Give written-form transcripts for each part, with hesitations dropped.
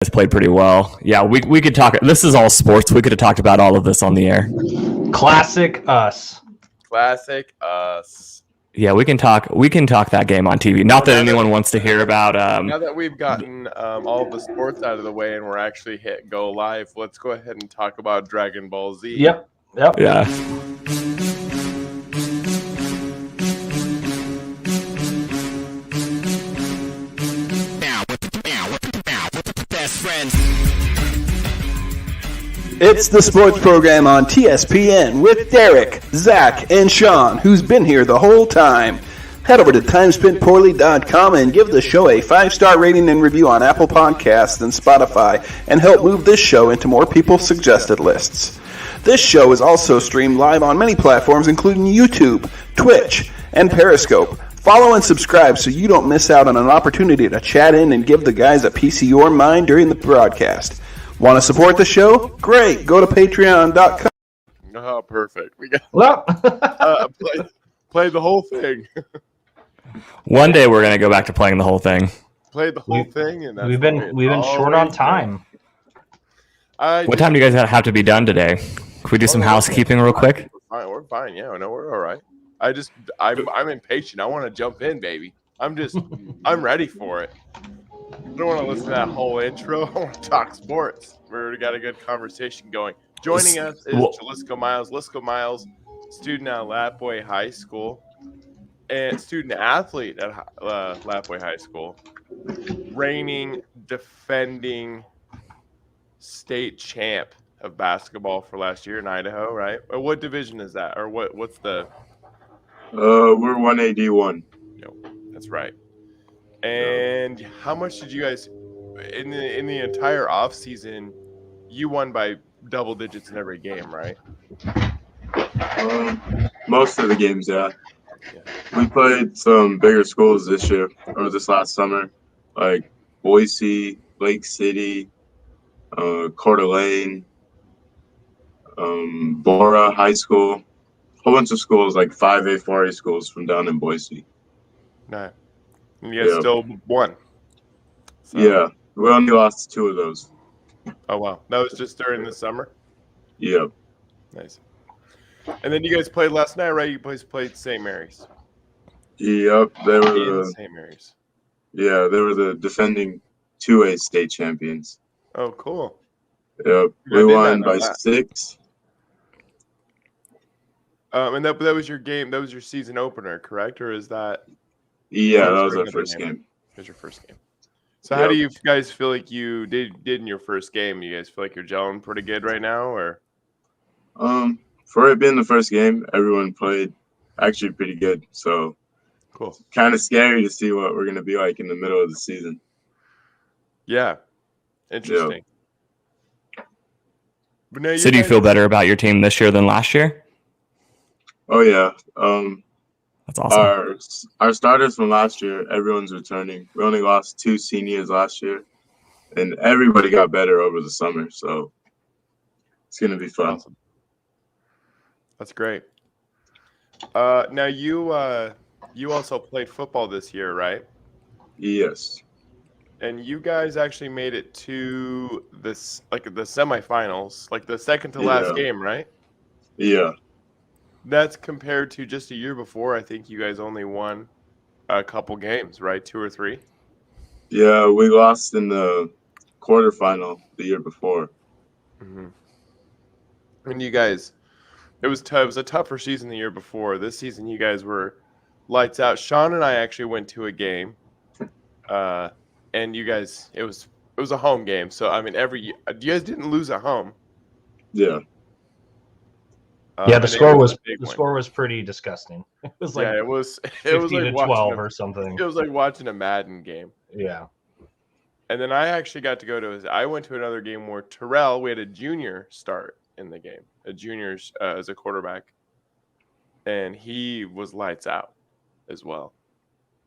guys played pretty well. Yeah, we could talk. This is all sports. We could have talked about all of this on the air. Classic us. Classic us. Yeah, we can talk that game on TV. Not that anyone wants to hear about. Now that we've gotten all of the sports out of the way and we're actually hit go live, let's go ahead and talk about Dragon Ball Z. Yep. Yeah. It's the sports program on TSPN with Derek, Zach, and Sean, who's been here the whole time. Head over to timespentpoorly.com and give the show a 5-star rating and review on Apple Podcasts and Spotify, and help move this show into more people's suggested lists. This show is also streamed live on many platforms, including YouTube, Twitch, and Periscope. Follow and subscribe so you don't miss out on an opportunity to chat in and give the guys a piece of your mind during the broadcast. Want to support the show? Great. Go to patreon.com. Oh, perfect. We got Well, play the whole thing. One day we're gonna go back to playing the whole thing. Play the whole thing, and that's we've been short on time. What time do you guys have to be done today? Can we do some housekeeping real quick? We're fine. Yeah, no, we're all right. I'm impatient. I want to jump in, baby. I'm ready for it. I don't want to listen to that whole intro. I want to talk sports. We already got a good conversation going. Joining us is Jalisco Miles. Lisco Miles, student at Lapway High School and student athlete at Lapway High School. Reigning, defending state champ of basketball for last year in Idaho, right? What division is that? Or what's the... We're 181. Yep, that's right. And how much did you guys in the entire off season? You won by double digits in every game, right? Most of the games, yeah. We played some bigger schools this year or this last summer, like Boise, Lake City, Coeur d'Alene, Bora High School, a whole bunch of schools, like 5A, 4A schools from down in Boise. Nice. And you guys still won. So. Yeah, we only lost 2 of those. Oh, wow. That was just during the summer? Yep. Nice. And then you guys played last night, right? You guys played St. Mary's. Yep. They were St. Mary's. Yeah, they were the defending 2A state champions. Oh, cool. Yep. We won by 6. And that was your game. That was your season opener, correct? Or is that... Yeah, that was our first game. That was your first game. So how do you guys feel like you did in your first game? You guys feel like you're gelling pretty good right now, or? For it being the first game, everyone played actually pretty good. So cool. Kind of scary to see what we're gonna be like in the middle of the season. Yeah, interesting. Yep. But now So do you feel better about your team this year than last year? Oh yeah. That's awesome. Our starters from last year, everyone's returning. We only lost 2 seniors last year, and everybody got better over the summer. So it's gonna be fun. Awesome. That's great. Now you also played football this year, right? Yes. And you guys actually made it to the semifinals, like the second to last game, right? Yeah. That's compared to just a year before. I think you guys only won a couple games, right? 2 or 3? Yeah, we lost in the quarterfinal the year before. Mm-hmm. And you guys, it was a tougher season the year before. This season, you guys were lights out. Sean and I actually went to a game, and you guys, it was a home game. So I mean, you guys didn't lose at home. Yeah. The score was pretty disgusting. It was like it was 50 to 12 or something. It was like watching a Madden game. Yeah. And then I actually got to I went to another game where Terrell, we had a junior start in the game, a junior as a quarterback, and he was lights out as well.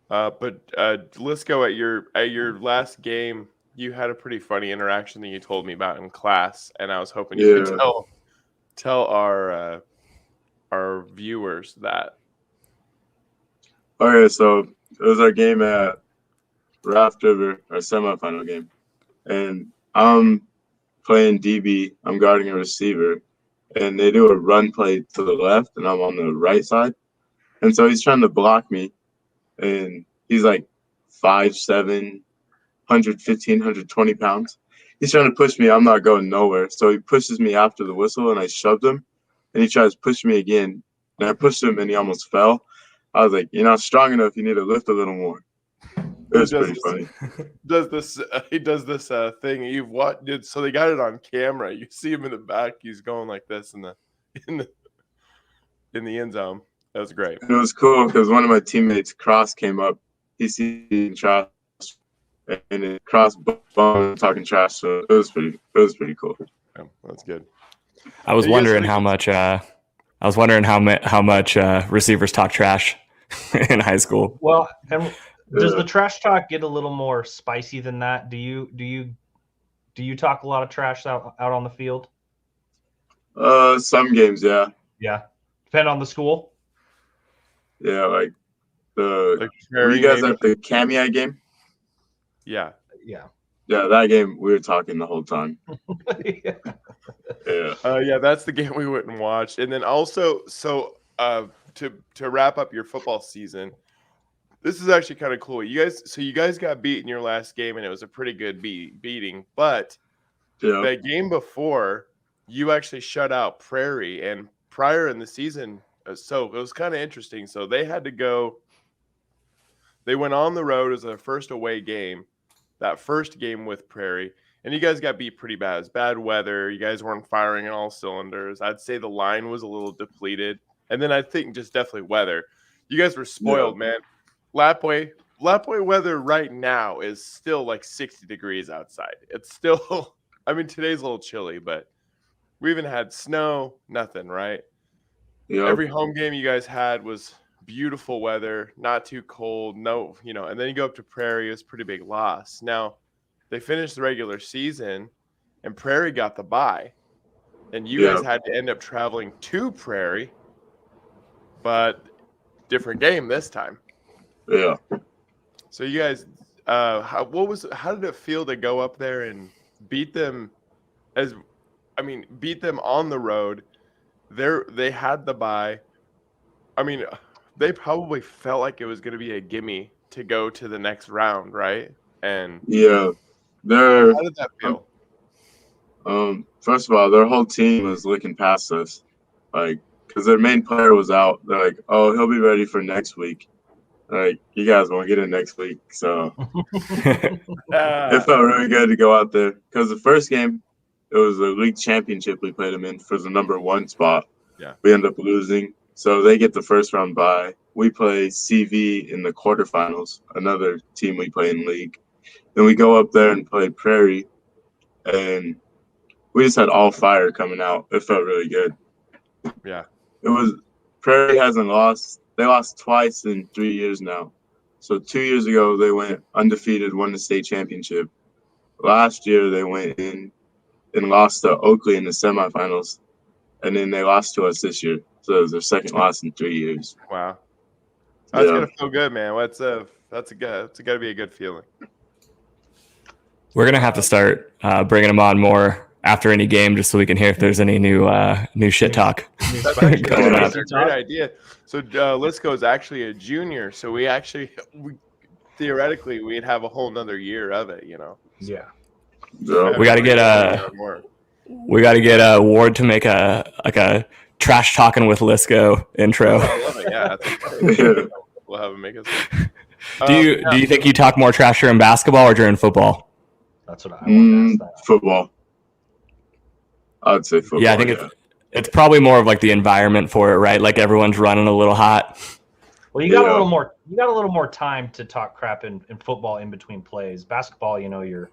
But Lisco, at your last game, you had a pretty funny interaction that you told me about in class, and I was hoping you could tell our viewers that. Okay, so it was our game at Raft River, our semifinal game, and I'm playing DB. I'm guarding a receiver, and they do a run play to the left, and I'm on the right side. And so he's trying to block me, and he's like 5'7", 115, 120 pounds. He's trying to push me. I'm not going nowhere. So he pushes me after the whistle, and I shoved him, and he tries to push me again. And I pushed him, and he almost fell. I was like, you're not strong enough. You need to lift a little more. It was pretty funny. He does this thing. You've watched it, so they got it on camera. You see him in the back. He's going like this in the end zone. That was great. It was cool because one of my teammates, Cross, came up. He seen trash, and it Cross talking trash. So it was pretty cool. Yeah, that's good. I was wondering how much receivers talk trash in high school. Well, does the trash talk get a little more spicy than that? Do you talk a lot of trash out on the field? Some games, yeah. Yeah. Depend on the school? Yeah, like were you guys at the Kamiah game? Yeah. Yeah. Yeah, that game we were talking the whole time. Yeah. Yeah, that's the game we went and watched. And then also, so to wrap up your football season, this is actually kind of cool. You guys got beat in your last game, and it was a pretty good beating. But the game before, you actually shut out Prairie, and prior in the season, so it was kind of interesting. So they had to go. They went on the road as their first away game. That first game with Prairie, and you guys got beat pretty bad. It was bad weather. You guys weren't firing on all cylinders. I'd say the line was a little depleted, and then I think just definitely weather. You guys were spoiled, man. Lapway weather right now is still like 60 degrees outside. It's still, I mean, today's a little chilly, but we haven't had snow, nothing, right? Yep. Every home game you guys had was beautiful weather, not too cold, no, and then you go up to Prairie, it's a pretty big loss. Now, they finished the regular season, and Prairie got the bye, and you guys had to end up traveling to Prairie, but different game this time. Yeah. So you guys, how did it feel to go up there and beat them beat them on the road? They had the bye. I mean, they probably felt like it was going to be a gimme to go to the next round, right? And yeah, how did that feel? First of all, their whole team was looking past us, like, because their main player was out. They're like, "Oh, he'll be ready for next week." Like, you guys won't get it next week, so it felt really good to go out there. Because the first game, it was a league championship we played them in for the number 1 spot. Yeah, we ended up losing. So they get the first round bye. We play CV in the quarterfinals, another team we play in league. Then we go up there and play Prairie, and we just had all fire coming out. It felt really good. Yeah. Prairie hasn't lost. They lost twice in 3 years now. So 2 years ago, they went undefeated, won the state championship. Last year, they went in and lost to Oakley in the semifinals. And then they lost to us this year. So it was their second loss in 3 years. Wow. That's going to feel good, man. That's got to be a good feeling. We're going to have to start bringing them on more after any game just so we can hear if there's any new shit talk going on. That's a great idea. So Lisco is actually a junior. So we theoretically, we'd have a whole nother year of it, Yeah. We got to get Ward to make a trash talking with Lisco intro. I love it. Yeah, we'll have him make us. Do you think you talk more trash during basketball or during football? That's what I want to ask that. Football. I'd say football. Yeah, I think it's probably more of like the environment for it, right? Like everyone's running a little hot. Well, you got a little more. You got a little more time to talk crap in football in between plays. Basketball, you're.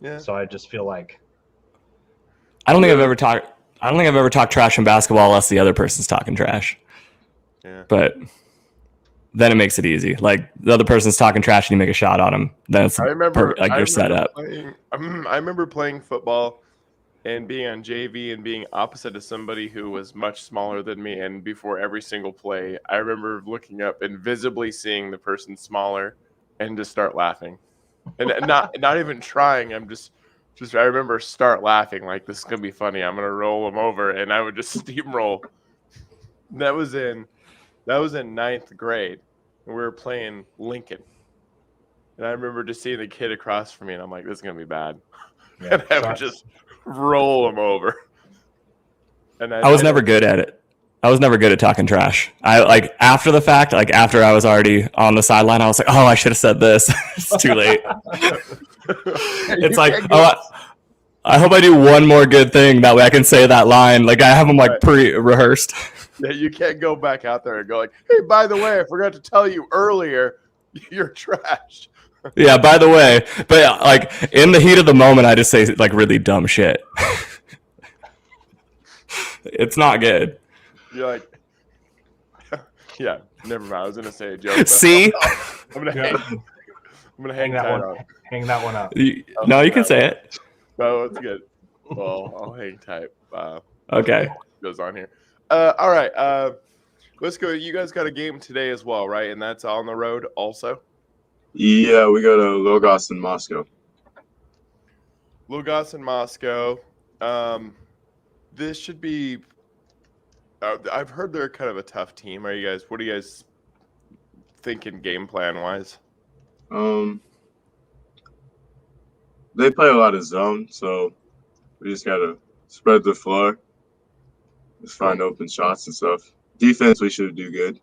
Yeah. So I just feel like. I don't think I've ever talked trash in basketball unless the other person's talking trash. Yeah. But then it makes it easy. Like the other person's talking trash and you make a shot on them. Then it's you're set up. I remember playing football and being on JV and being opposite of somebody who was much smaller than me. And before every single play, I remember looking up and visibly seeing the person smaller and just start laughing. and not even trying. I'm just I remember start laughing like this is gonna be funny. I'm gonna roll them over, and I would just steamroll. That was in ninth grade, and we were playing Lincoln, and I remember just seeing the kid across from me, and I'm like, this is gonna be bad, Yeah, and I would just roll him over. And I was never good at it. I was never good at talking trash. After the fact, after I was already on the sideline, I was like, oh, I should have said this. It's too late. It's like, I hope I do one more good thing. That way I can say that line. Like I have them pre-rehearsed. Yeah, you can't go back out there and go like, hey, by the way, I forgot to tell you earlier, you're trash. Yeah, by the way. But in the heat of the moment, I just say really dumb shit. It's not good. You're like, yeah, never mind. I was gonna say a joke. See, I'm gonna hang that tight one. on. Hang that one up. No, you can say it. No, it's good. Well, I'll hang tight. Okay. Goes on here. All right. Let's go. You guys got a game today as well, right? And that's on the road also. Yeah, we go to Logos in Moscow. Logos in Moscow. This should be. I've heard they're kind of a tough team. What are you guys thinking game plan wise? They play a lot of zone, so we just gotta spread the floor, just find open shots and stuff. Defense, we should do good.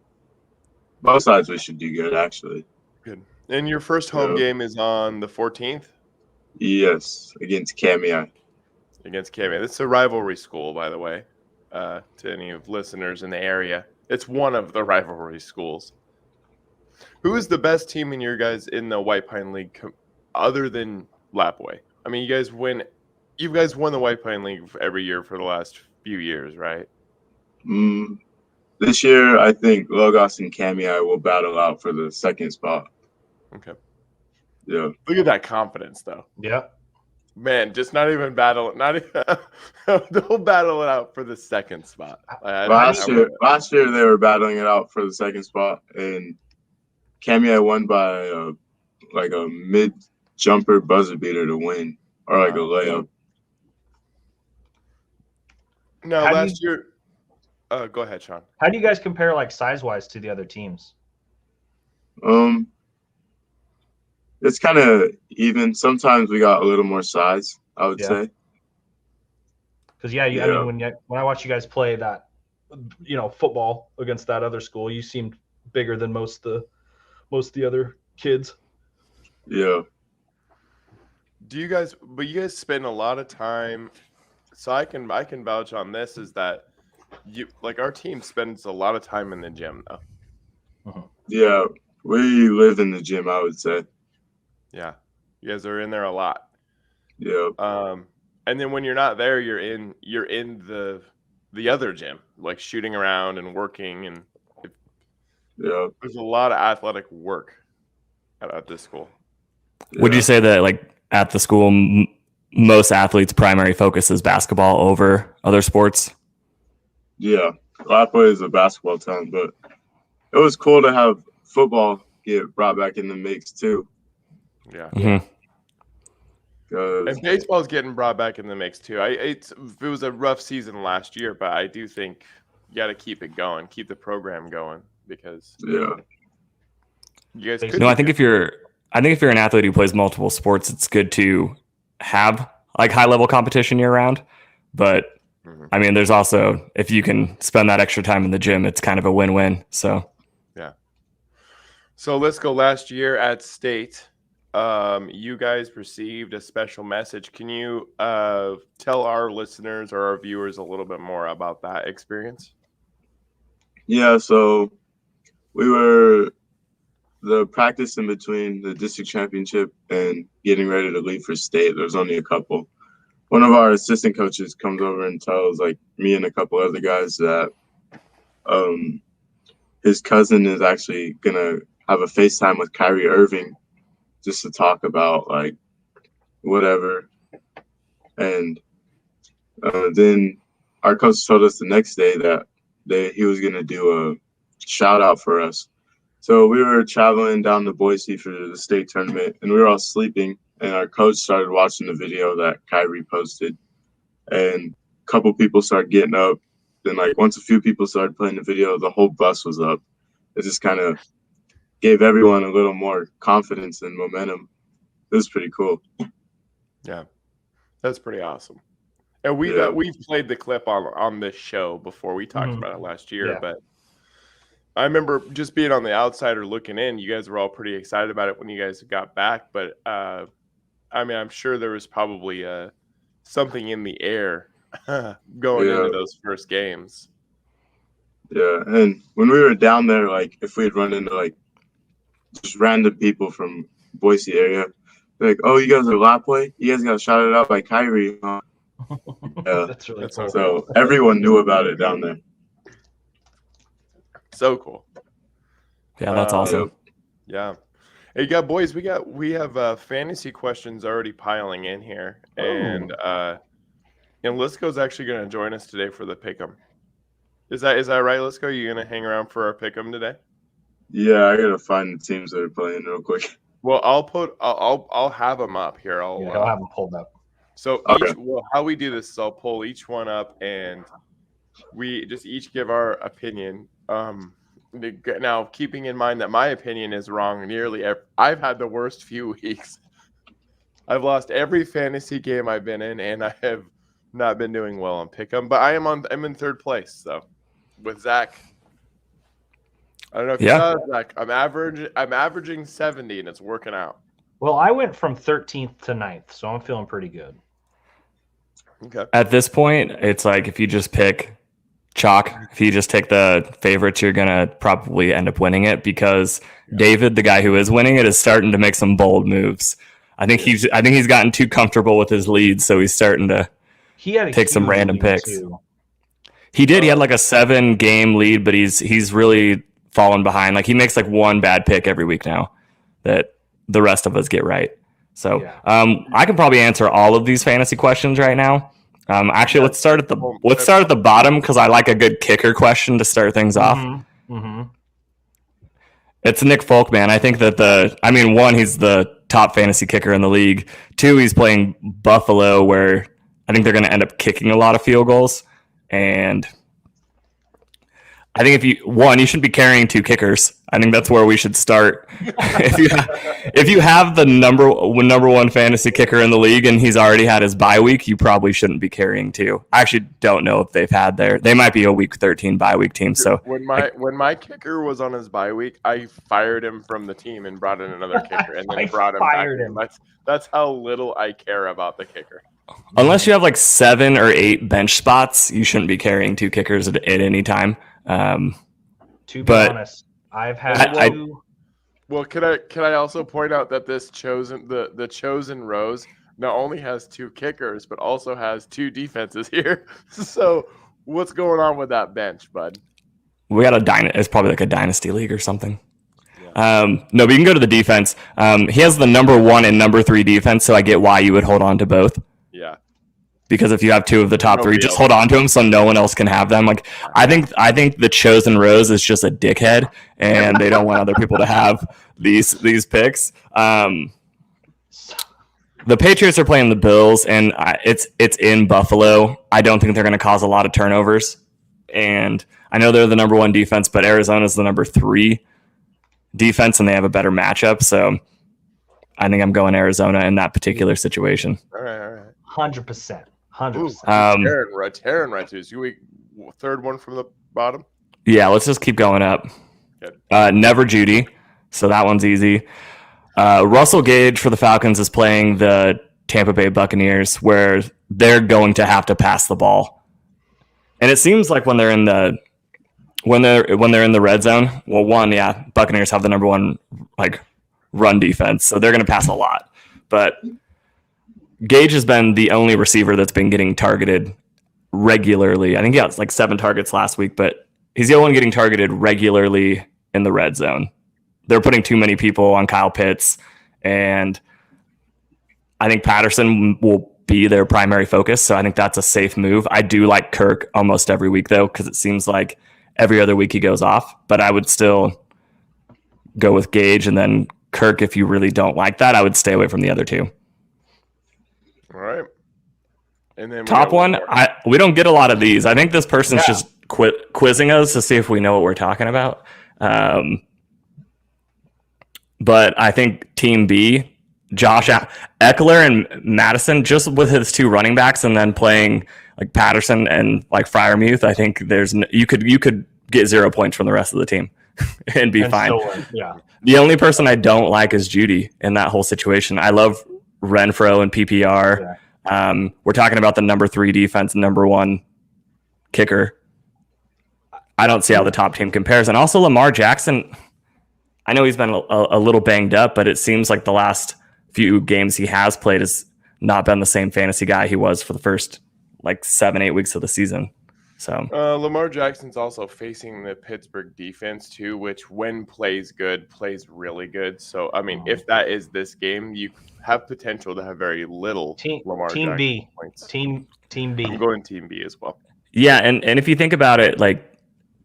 Both sides, we should do good, actually. Good. And your first home game is on the 14th? Yes, against Kamiah. Against Kamiah. It's a rivalry school, by the way, to any of listeners in the area. It's one of the rivalry schools. Who is the best team in the White Pine League other than Lapway? I mean, you guys won the White Pine League every year for the last few years, right? This year, I think Logos and Kamiah will battle out for the second spot. Okay. Yeah. Look at that confidence, though. Yeah. Man, just not even battle. Not even they'll battle it out for the second spot. Last year they were battling it out for the second spot, and Kamiah won by a mid jumper buzzer beater to win, or a layup. No, last year. Go ahead, Sean. How do you guys compare size wise to the other teams? It's kind of even. Sometimes we got a little more size, I would say. Because I mean, when I watch you guys play that, football against that other school, you seemed bigger than most of the other kids. Yeah. You guys spend a lot of time. So I can vouch on this is that our team spends a lot of time in the gym though. Uh-huh. Yeah, we live in the gym, I would say. Yeah, you guys are in there a lot. Yeah. And then when you're not there, you're in the other gym, shooting around and working, and there's a lot of athletic work at this school. Yeah. Would you say that at the school, most athletes' primary focus is basketball over other sports? Yeah, Lapway is a basketball town, but it was cool to have football get brought back in the mix too. Yeah. Mm-hmm. And baseball's getting brought back in the mix too. It was a rough season last year, but I do think you got to keep it going, keep the program going because you guys. I think if you're an athlete who plays multiple sports, it's good to have high level competition year round. But I mean, there's also if you can spend that extra time in the gym, it's kind of a win-win. So yeah. So let's go. Last year at state. You guys received a special message. Can you tell our listeners or our viewers a little bit more about that experience? Yeah, so we were the practice in between the district championship and getting ready to leave for state. There was only a couple. One of our assistant coaches comes over and tells me and a couple other guys that his cousin is actually gonna have a FaceTime with Kyrie Irving just to talk about whatever. And then our coach told us the next day that he was going to do a shout out for us. So we were traveling down to Boise for the state tournament, and we were all sleeping. And our coach started watching the video that Kyrie posted, and a couple people started getting up. Then, like, once a few people started playing the video, the whole bus was up. It just kind of gave everyone a little more confidence and momentum. It was pretty cool. Yeah, that's pretty awesome. And we've played the clip on this show before. We talked about it last year, but I remember just being on the outside or looking in. You guys were all pretty excited about it when you guys got back. But I mean, I'm sure there was probably something in the air going into those first games. Yeah, and when we were down there, like, if we had run into like just random people from Boise area, they're like, "Oh, you guys are Lapway? You guys got shouted out by Kyrie, huh?" Yeah, That's really cool. so everyone knew about it down there. So cool. Yeah, that's awesome. Yeah. Hey, boys, we have fantasy questions already piling in here, and Lisco's actually going to join us today for the Pick'em. Is that right, Lisco? You going to hang around for our Pick'em today? Yeah, I gotta find the teams that are playing real quick. Well, I'll have them up here. I'll have them pulled up. So how we do this is I'll pull each one up and we just each give our opinion. Now, keeping in mind that my opinion is wrong nearly I've had the worst few weeks. I've lost every fantasy game I've been in, and I have not been doing well on Pick'em. But I'm in third place, so with Zach. I don't know if you saw it, Zach. I'm averaging 70, and it's working out. Well, I went from 13th to 9th, so I'm feeling pretty good. Okay. At this point, it's like if you just pick chalk, if you just take the favorites, you're gonna probably end up winning it because David, the guy who is winning it, is starting to make some bold moves. I think he's gotten too comfortable with his lead, so he's starting to pick some random picks. Too. He did. He had like a 7-game lead, but he's really fallen behind. Like he makes like one bad pick every week now that the rest of us get right. So I can probably answer all of these fantasy questions right now. Actually, let's start at the bottom because I like a good kicker question to start things off. Mm-hmm. It's Nick Folk, man. I think that one, he's the top fantasy kicker in the league. 2, he's playing Buffalo, where I think they're going to end up kicking a lot of field goals. And I think you shouldn't be carrying 2 kickers. I think that's where we should start. if you have the number one fantasy kicker in the league and he's already had his bye week, you probably shouldn't be carrying 2. I actually don't know if they might be a week 13 bye week team. So when my kicker was on his bye week, I fired him from the team and brought in another kicker and then brought him back. That's how little I care about the kicker. Unless you have like 7 or 8 bench spots, you shouldn't be carrying 2 kickers at any time. To be honest, I've had Well, can I also point out that this the chosen rows not only has 2 kickers but also has 2 defenses here. So what's going on with that bench, bud? We got it's probably like a dynasty league or something. Yeah. No, but you can go to the defense. He has the number 1 and number 3 defense, so I get why you would hold on to both. Yeah. Because if you have 2 of the top 3, just hold on to them so no one else can have them. Like I think the chosen rose is just a dickhead, and they don't want other people to have these picks. The Patriots are playing the Bills, and it's in Buffalo. I don't think they're going to cause a lot of turnovers, and I know they're the number 1 defense, but Arizona's the number 3 defense, and they have a better matchup. So I think I'm going Arizona in that particular situation. All right. 100%. 100%. Taryn right to you. Third one from the bottom. Yeah, let's just keep going up. Never Judy, so that one's easy. Russell Gage for the Falcons is playing the Tampa Bay Buccaneers, where they're going to have to pass the ball, and it seems like when they're in the red zone. Well, Buccaneers have the number 1 like run defense, so they're going to pass a lot, but Gage has been the only receiver that's been getting targeted regularly. I think he got like 7 targets last week, but he's the only one getting targeted regularly in the red zone. They're putting too many people on Kyle Pitts, and I think Patterson will be their primary focus, so I think that's a safe move. I do like Kirk almost every week, though, because it seems like every other week he goes off, but I would still go with Gage, and then Kirk, if you really don't like that, I would stay away from the other two. All right. And then Top one, we don't get a lot of these. I think this person's just quizzing us to see if we know what we're talking about. But I think Team B, Josh Eckler and Madison, just with his two running backs, and then playing like Patterson and like Freiermuth, I think you could get 0 points from the rest of the team and be fine. The only person I don't like is Judy in that whole situation. I love Renfro and PPR. We're talking about the number 3 defense, number 1 kicker. I don't see how the top team compares. And also Lamar Jackson, I know he's been a little banged up, but it seems like the last few games he has played has not been the same fantasy guy he was for the first like 7-8 weeks of the season. So Lamar Jackson's also facing the Pittsburgh defense too, which when plays good, plays really good. So I mean, if that is this game, you have potential to have very little Lamar Team Jackson B points. Team B. I'm going Team B as well. Yeah, and if you think about it, like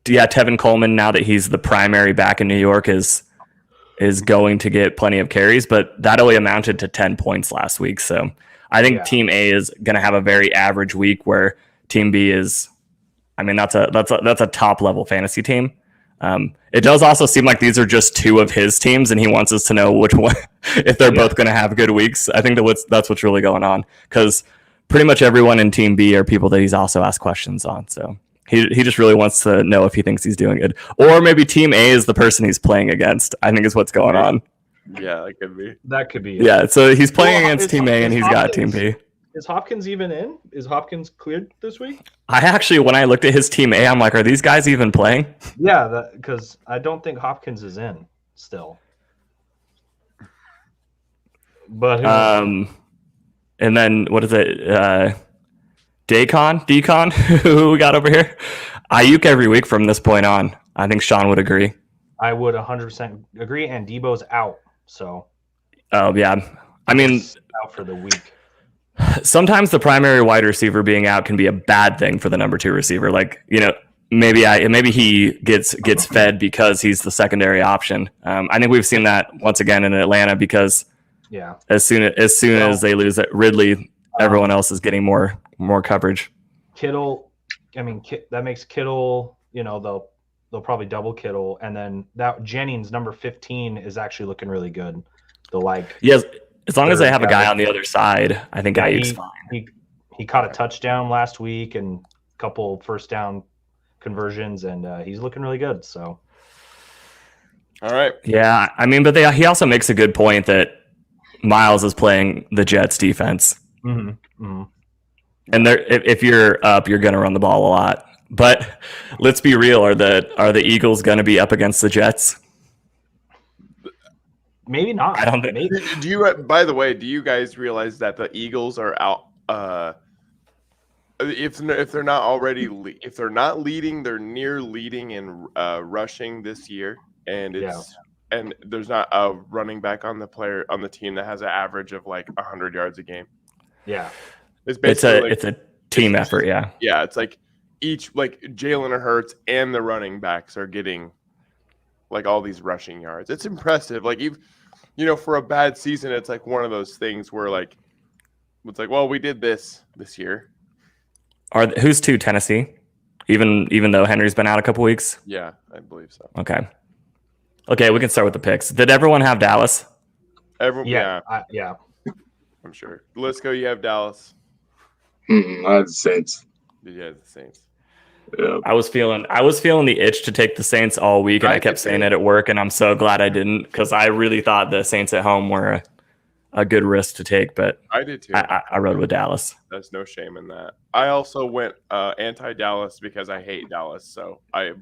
Tevin Coleman, now that he's the primary back in New York, is going to get plenty of carries, but that only amounted to 10 points last week. So I think Team A is going to have a very average week, where Team B is. I mean, that's a top level fantasy team. It does also seem like these are just two of his teams, and he wants us to know which one, if they're both going to have good weeks. I think that's what's really going on, because pretty much everyone in Team B are people that he's also asked questions on. So he just really wants to know if he thinks he's doing good, or maybe Team A is the person he's playing against. I think is what's going on. Yeah, that could be. That could be. Yeah, so he's playing against Team A, and he's got Team B. Is Hopkins even in? Is Hopkins cleared this week? I actually, when I looked at his Team A, I'm like, are these guys even playing? Yeah, because I don't think Hopkins is in still. But and then what is it? Decon, who we got over here? Ayuk every week from this point on. I think Sean would agree. I would 100% agree, and Debo's out. So. Oh yeah, I mean, out for the week. Sometimes the primary wide receiver being out can be a bad thing for the number 2 receiver. Like, maybe he gets fed because he's the secondary option. I think we've seen that once again in Atlanta, because as soon as they lose Ridley, everyone else is getting more coverage. Kittle, that makes Kittle. They'll probably double Kittle, and then that Jennings number 15 is actually looking really good. Yes. As long as they have a guy on the other side, I think Ayuk's fine. He caught a touchdown last week and a couple first down conversions, and he's looking really good. So, all right. Yeah, I mean, but he also makes a good point that Miles is playing the Jets defense, and if you're up, you're going to run the ball a lot. But let's be real: are the Eagles going to be up against the Jets? Maybe not. I don't think. Do you? By the way, do you guys realize that the Eagles are out? If they're not already, if they're not leading, they're near leading in rushing this year, and and there's not a running back on the team that has an average of like 100 yards a game. Yeah, it's a team effort. Yeah, it's like Jalen Hurts and the running backs are getting like all these rushing yards. It's impressive. Like for a bad season, it's like one of those things where like it's like, well, we did this year. Who's 2? Tennessee? Even though Henry's been out a couple weeks? Yeah, I believe so. Okay, we can start with the picks. Did everyone have Dallas? Everyone, yeah. I'm sure. Let's go. You have Dallas. I had the Saints. You had the Saints. Yeah. I was feeling the itch to take the Saints all week, and I kept saying it at work, and I'm so glad I didn't, because I really thought the Saints at home were a good risk to take, but I did too. I rode with Dallas. There's no shame in that. I also went anti-Dallas because I hate Dallas. I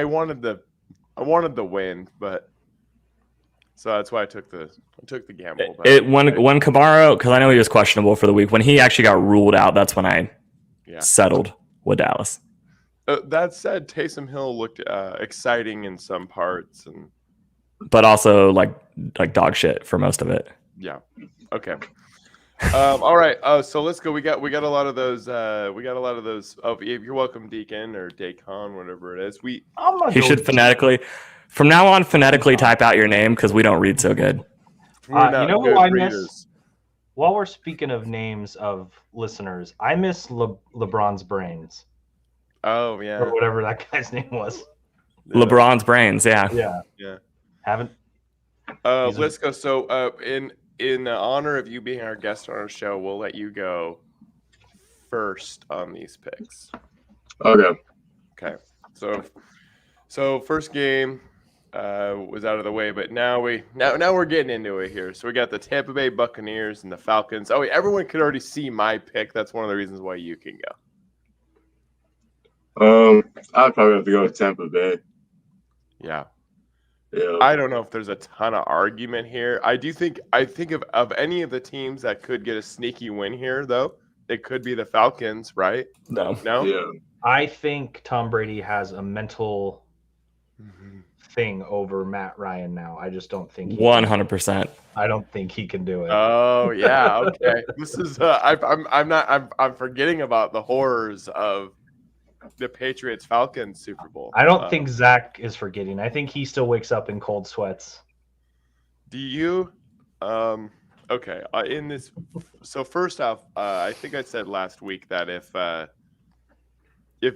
wanted the win, but so that's why I took the gamble. When Kamara, because I know he was questionable for the week, when he actually got ruled out, that's when I settled with Dallas. That said, Taysom Hill looked exciting in some parts, but also like dog shit for most of it. Yeah. Okay. All right. So let's go. We got a lot of those. Oh, you're welcome, Deacon or Dacon, whatever it is. He should phonetically From now on, phonetically type out your name because we don't read so good. We're not you know good who I readers. miss? While we're speaking of names of listeners, I miss LeBron's brains Oh yeah. or whatever that guy's name was. LeBron's brains, yeah. Yeah. Haven't. Let's go. So in honor of you being our guest on our show, we'll let you go first on these picks. Okay. So first game was out of the way, but now we're getting into it here. So we got the Tampa Bay Buccaneers and the Falcons. Oh, everyone could already see my pick. That's one of the reasons why you can go. I'd probably have to go with Tampa Bay. Yeah. Yeah. I don't know if there's a ton of argument here. I think of any of the teams that could get a sneaky win here, though, it could be the Falcons, right? No. Yeah. I think Tom Brady has a mental thing over Matt Ryan now. I just don't think 100%. I don't think he can do it. Oh yeah, okay. This is I'm forgetting about the horrors of the Patriots Falcons Super Bowl. I don't think Zach is forgetting. I think he still wakes up in cold sweats. Do you? Okay. In this, so first off, I think I said last week that if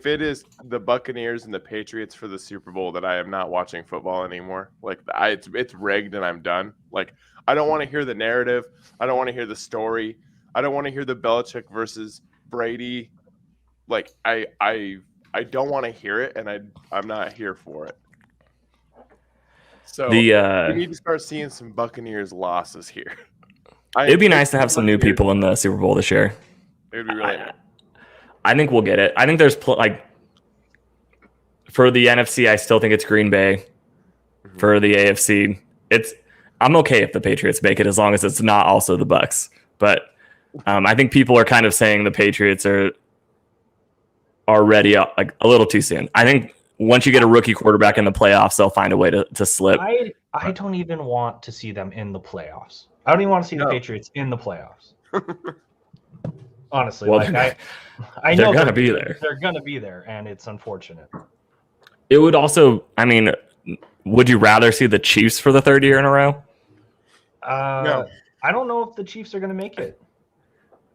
it is the Buccaneers and the Patriots for the Super Bowl, that I am not watching football anymore. Like it's rigged and I'm done. Like I don't want to hear the narrative. I don't want to hear the story. I don't want to hear the Belichick versus Brady. Like I don't want to hear it, and I'm not here for it. So we need to start seeing some Buccaneers losses here. It'd be nice to have some new people in the Super Bowl this year. It'd be really nice. I think we'll get it. I think there's for the NFC, I still think it's Green Bay. Mm-hmm. For the AFC, I'm okay if the Patriots make it as long as it's not also the Bucs. But I think people are kind of saying the Patriots are already like a little too soon. I think once you get a rookie quarterback in the playoffs, they'll find a way to slip. I don't even want to see them in the playoffs. I don't even want to see the Patriots in the playoffs. Honestly, well, I know they're gonna be there. They're gonna be there, and it's unfortunate. It would also, I mean, would you rather see the Chiefs for the third year in a row? No. I don't know if the Chiefs are gonna make it.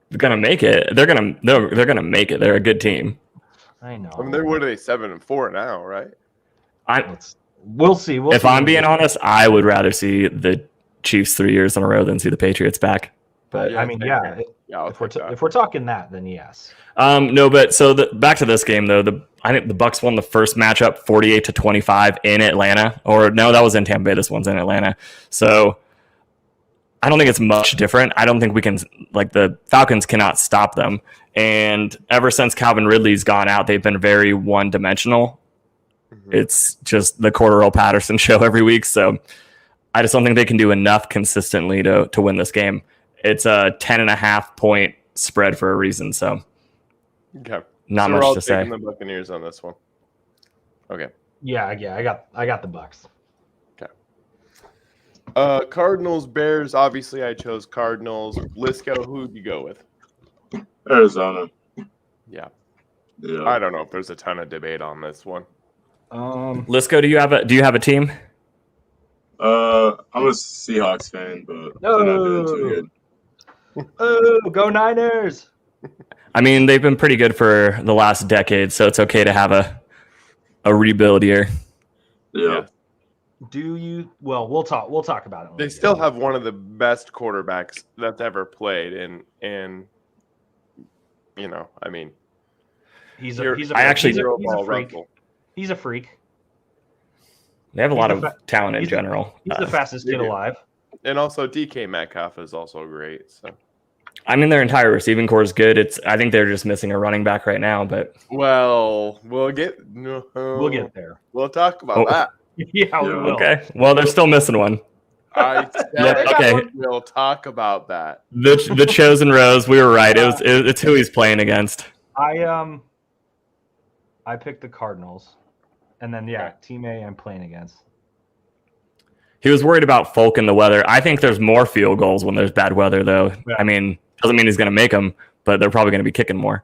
They're gonna make it. They're gonna make it. They're a good team. I know. I mean, what are they 7-4 now, right? We'll see. If I'm being honest, I would rather see the Chiefs 3 years in a row than see the Patriots back. But I mean, yeah. If we're talking that, then yes. No, but so back to this game though. I think the Bucs won the first matchup 48-25 in Atlanta. Or no, that was in Tampa Bay. This one's in Atlanta. So I don't think it's much different. I don't think we can the Falcons cannot stop them. And ever since Calvin Ridley's gone out, they've been very one-dimensional. Mm-hmm. It's just the Cordero Patterson show every week. So I just don't think they can do enough consistently to win this game. It's a 10.5 point spread for a reason. So okay, not so much we're all to say. The Buccaneers on this one. Okay. Yeah, I got the Bucs. Okay. Cardinals, Bears. Obviously, I chose Cardinals. Lisco, who would you go with? Arizona. Yeah. Yeah. I don't know if there's a ton of debate on this one. Lisco, do you have a team? I'm a Seahawks fan, but they're not doing too good. Oh, go Niners! I mean, they've been pretty good for the last decade, so it's okay to have a rebuild year. Yeah. Do you? Well, we'll talk about it. They still have one of the best quarterbacks that's ever played, and you know, I mean, he's a freak. He's a freak. They have a lot of talent in general. He's the fastest kid alive. And also DK Metcalf is also great. So, I mean, their entire receiving core is good. I think they're just missing a running back right now. But we'll get there. We'll talk about that. Yeah, we will. Okay. Well, they're still missing one. Okay. We'll talk about that. The chosen rose. We were right. It's who he's playing against. I picked the Cardinals. And then, Team A I'm playing against. He was worried about Folk and the weather. I think there's more field goals when there's bad weather, though. Yeah. I mean, doesn't mean he's going to make them, but they're probably going to be kicking more.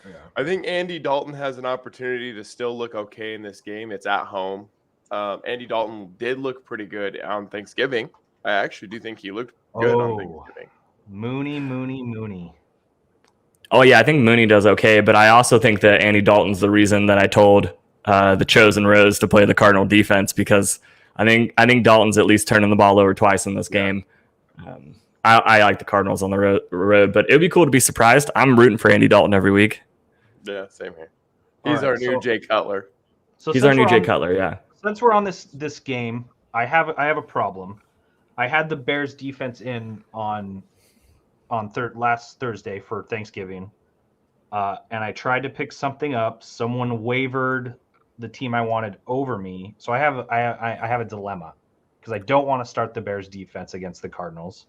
Yeah. I think Andy Dalton has an opportunity to still look okay in this game. It's at home. Andy Dalton did look pretty good on Thanksgiving. I actually do think he looked good on Thanksgiving. Mooney. Oh yeah, I think Mooney does okay, but I also think that Andy Dalton's the reason that I told the Chosen Rose to play the Cardinal defense, because I think Dalton's at least turning the ball over twice in this game. I like the Cardinals on the road, but it would be cool to be surprised. I'm rooting for Andy Dalton every week. Yeah, same here. He's our new Jay Cutler. He's our new Jay Cutler, yeah. Since we're on this game, I have a problem. I had the Bears defense in on last Thursday for Thanksgiving, and I tried to pick something up. Someone wavered the team I wanted over me, so I have a dilemma because I don't want to start the Bears defense against the Cardinals.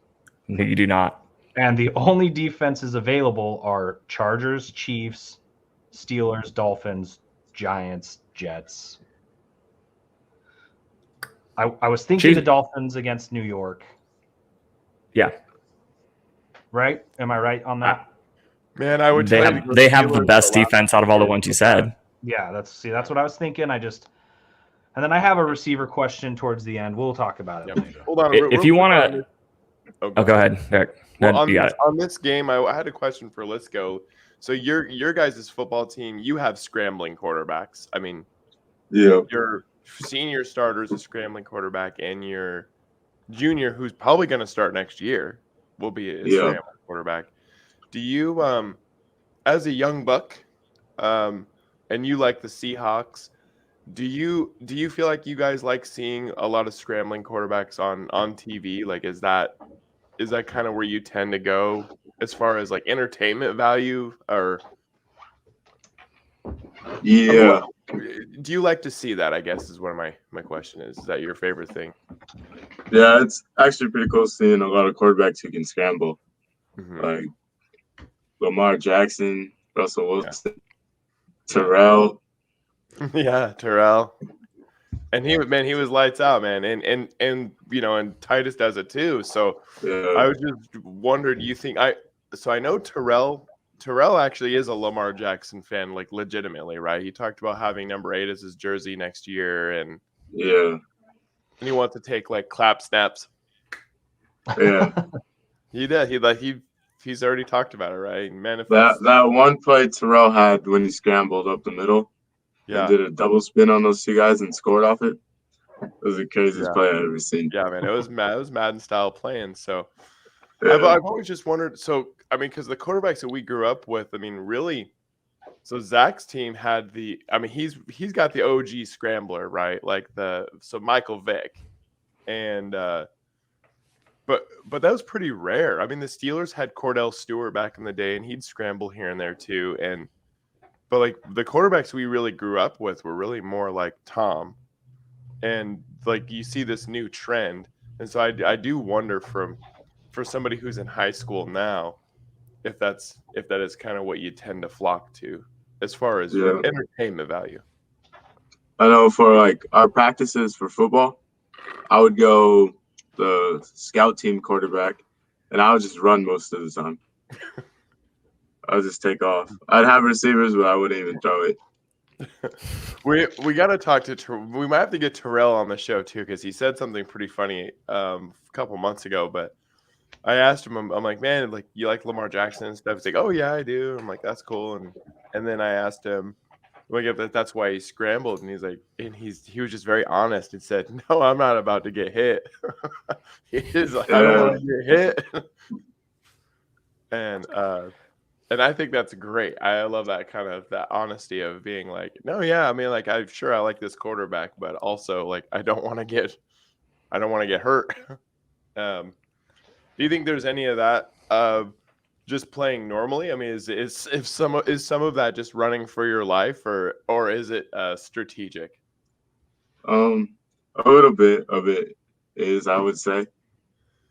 No, you do not. And the only defenses available are Chargers, Chiefs, Steelers, Dolphins, Giants, Jets. I was thinking the Dolphins against New York. Yeah. Right? Am I right on that? Man, I would. They have the best defense out of all the ones you said. Yeah, that's what I was thinking. And then I have a receiver question towards the end. We'll talk about it later. Hold on. If you want to, go ahead, Eric. Well, on this game, I had a question for Let's Go. So your guys' football team, you have scrambling quarterbacks. I mean, your senior starter is a scrambling quarterback, and your junior, who's probably going to start next year, will be a scrambling quarterback. Do you, as a young buck, and you like the Seahawks, do you feel like you guys like seeing a lot of scrambling quarterbacks on TV? Like, is that kind of where you tend to go as far as like entertainment value, or? Yeah. Do you like to see that? I guess is what my question is. Is that your favorite thing? Yeah, it's actually pretty cool seeing a lot of quarterbacks who can scramble, like Lamar Jackson, Russell Wilson, Terrell. Yeah, Terrell. And he was lights out, man. And you know, and Titus does it too. So I was just wondering, do you think I know Terrell actually is a Lamar Jackson fan, like legitimately, right? He talked about having number 8 as his jersey next year, and he wants to take like clap snaps. Yeah. He did. He's already talked about it, right? Manifest. That one play Terrell had when he scrambled up the middle. And did a double spin on those two guys and scored off it. It was the craziest play I've ever seen. Yeah, man, it was Madden style playing. So I've always just wondered. So I mean, because the quarterbacks that we grew up with, I mean, really. So Zach's team had he's got the OG scrambler, right? Like Michael Vick, and but that was pretty rare. I mean, the Steelers had Cordell Stewart back in the day, and he'd scramble here and there too, But like the quarterbacks we really grew up with were really more like Tom, and like you see this new trend, and so I do wonder for somebody who's in high school now, if that is kind of what you tend to flock to as far as entertainment value. I know for like our practices for football, I would go the scout team quarterback, and I would just run most of the time. I'll just take off. I'd have receivers, but I wouldn't even throw it. We got to talk to we might have to get Terrell on the show too, because he said something pretty funny a couple months ago. But I asked him, I'm like, man, like you like Lamar Jackson and stuff? He's like, oh yeah, I do. I'm like, that's cool. And then I asked him, like, if that's why he scrambled, and he's like, and he was just very honest and said, no, I'm not about to get hit. He's like, I don't want to get hit. And I think that's great. I love that kind of that honesty of being like, no, yeah, I mean, like I'm sure I like this quarterback, but also like I don't want to get hurt. Do you think there's any of that just playing normally? I mean, is some of that just running for your life, or is it strategic? A little bit of it is, I would say,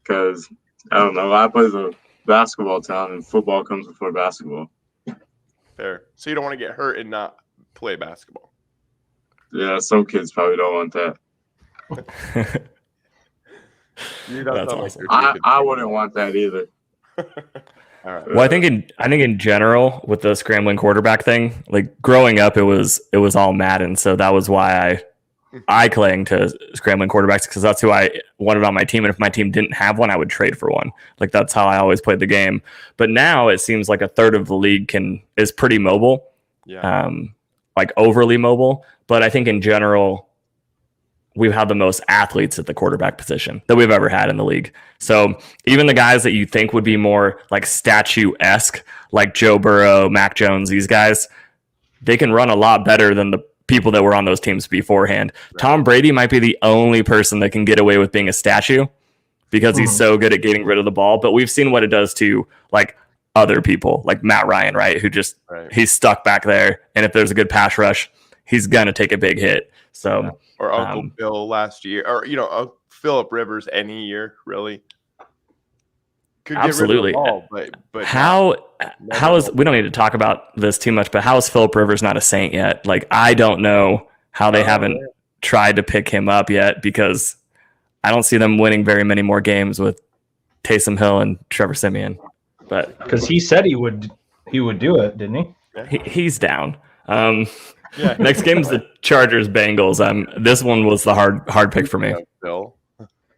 because I don't know. I play a basketball town, and football comes before basketball. Fair. So you don't want to get hurt and not play basketball. Yeah, some kids probably don't want that. That's awesome. I wouldn't want that either. All right. Well, I think in general with the scrambling quarterback thing, like growing up, it was all Madden, so that was why I cling to scrambling quarterbacks because that's who I wanted on my team. And if my team didn't have one, I would trade for one. Like that's how I always played the game. But now it seems like a third of the league is pretty mobile, like overly mobile. But I think in general, we've had the most athletes at the quarterback position that we've ever had in the league. So even the guys that you think would be more like statue-esque, like Joe Burrow, Mac Jones, these guys, they can run a lot better than the people that were on those teams beforehand. Right. Tom Brady might be the only person that can get away with being a statue because he's so good at getting rid of the ball. But we've seen what it does to like other people, like Matt Ryan, right? Who just, he's stuck back there. And if there's a good pass rush, he's going to take a big hit. So, or Uncle Bill last year, or, Phillip Rivers any year, really. Could absolutely. Get rid of the ball, but how is, we don't need to talk about this too much, but how is Phillip Rivers not a Saint yet? Like, I don't know how they haven't tried to pick him up yet because I don't see them winning very many more games with Taysom Hill and Trevor Siemian. But because he said he would do it, didn't he? He's down. Next game is the Chargers Bengals. This one was the hard pick for me. Bill.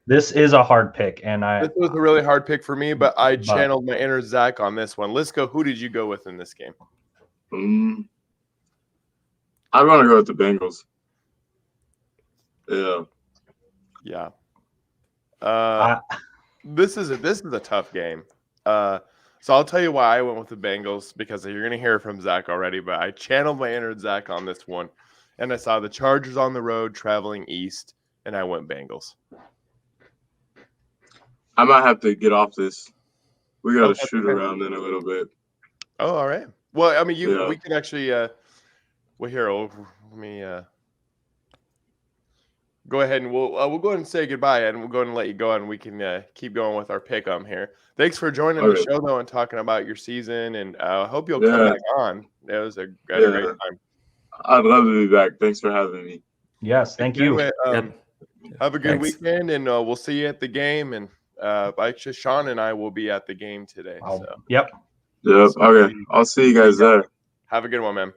This is a hard pick, and this was a really hard pick for me, but I channeled my inner Zach on this one. Let's go. Who did you go with in this game? I want to go with the Bengals. Yeah. This is a tough game. So I'll tell you why I went with the Bengals, because you're going to hear from Zach already, but I channeled my inner Zach on this one, and I saw the Chargers on the road traveling east, and I went Bengals. I might have to get off this. We got to shoot around in a little bit. Oh, all right. Well, I mean, we can actually let me go ahead and we'll go ahead and say goodbye, and we'll go ahead and let you go, and we can keep going with our pick-em here. Thanks for joining the show, though, and talking about your season, and I hope you'll come back on. It was a great time. I'd love to be back. Thanks for having me. Yes, thank you. Have a good weekend, and we'll see you at the game, and Sean and I will be at the game today. So. Yep. Okay. I'll see you guys there. Have a good one, man.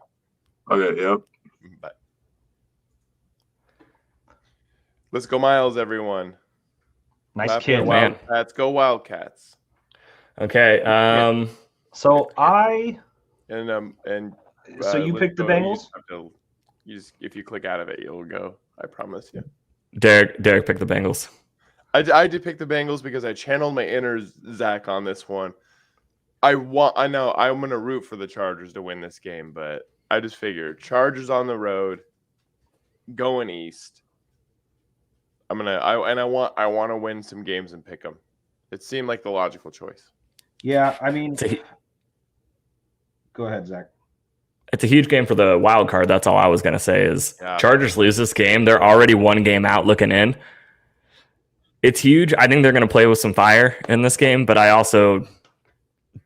Okay. Yep. Bye. Let's go, Miles, everyone. Nice kid, man. Let's go, Wildcats. Okay. So you picked the Bengals? If you click out of it, you'll go. I promise you. Derek picked the Bengals. I did pick the Bengals because I channeled my inner Zach on this one. I know I'm going to root for the Chargers to win this game, but I just figured Chargers on the road, going east. I want to win some games and pick them. It seemed like the logical choice. Yeah, I mean, go ahead, Zach. It's a huge game for the wild card. That's all I was going to say is Chargers lose this game. They're already one game out looking in. It's huge. I think they're going to play with some fire in this game, but I also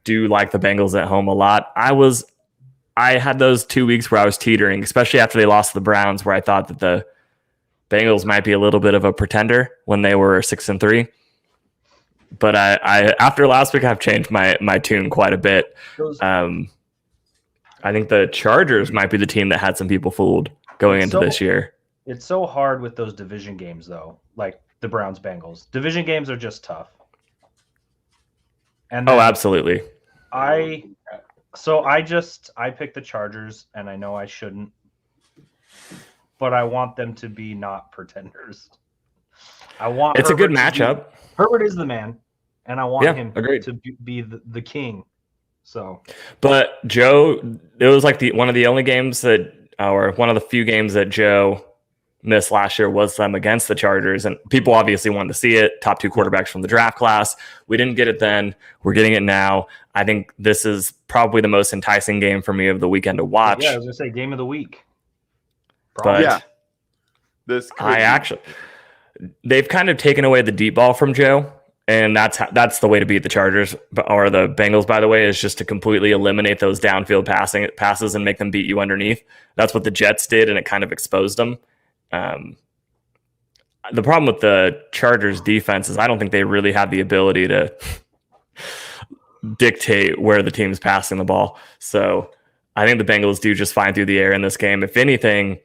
do like the Bengals at home a lot. I had those 2 weeks where I was teetering, especially after they lost to the Browns, where I thought that the Bengals might be a little bit of a pretender when they were 6-3. But I after last week, I've changed my tune quite a bit. I think the Chargers might be the team that had some people fooled going into this year. It's so hard with those division games, though, like the Browns-Bengals. Division games are just tough. And absolutely. I picked the Chargers, and I know I shouldn't, but I want them to be not pretenders. It's a good matchup. Herbert is the man, and I want him to be the king. So, but Joe, it was like one of the only games that, or one of the few games that Joe missed last year was them against the Chargers, and people obviously wanted to see it. Top two quarterbacks from the draft class. We didn't get it then. We're getting it now. I think this is probably the most enticing game for me of the weekend to watch. Yeah, I was gonna say game of the week. But they've kind of taken away the deep ball from Joe. And that's the way to beat the Chargers or the Bengals, by the way, is just to completely eliminate those downfield passes and make them beat you underneath. That's what the Jets did, and it kind of exposed them. The problem with the Chargers defense is I don't think they really have the ability to dictate where the team's passing the ball. So I think the Bengals do just fine through the air in this game. If anything,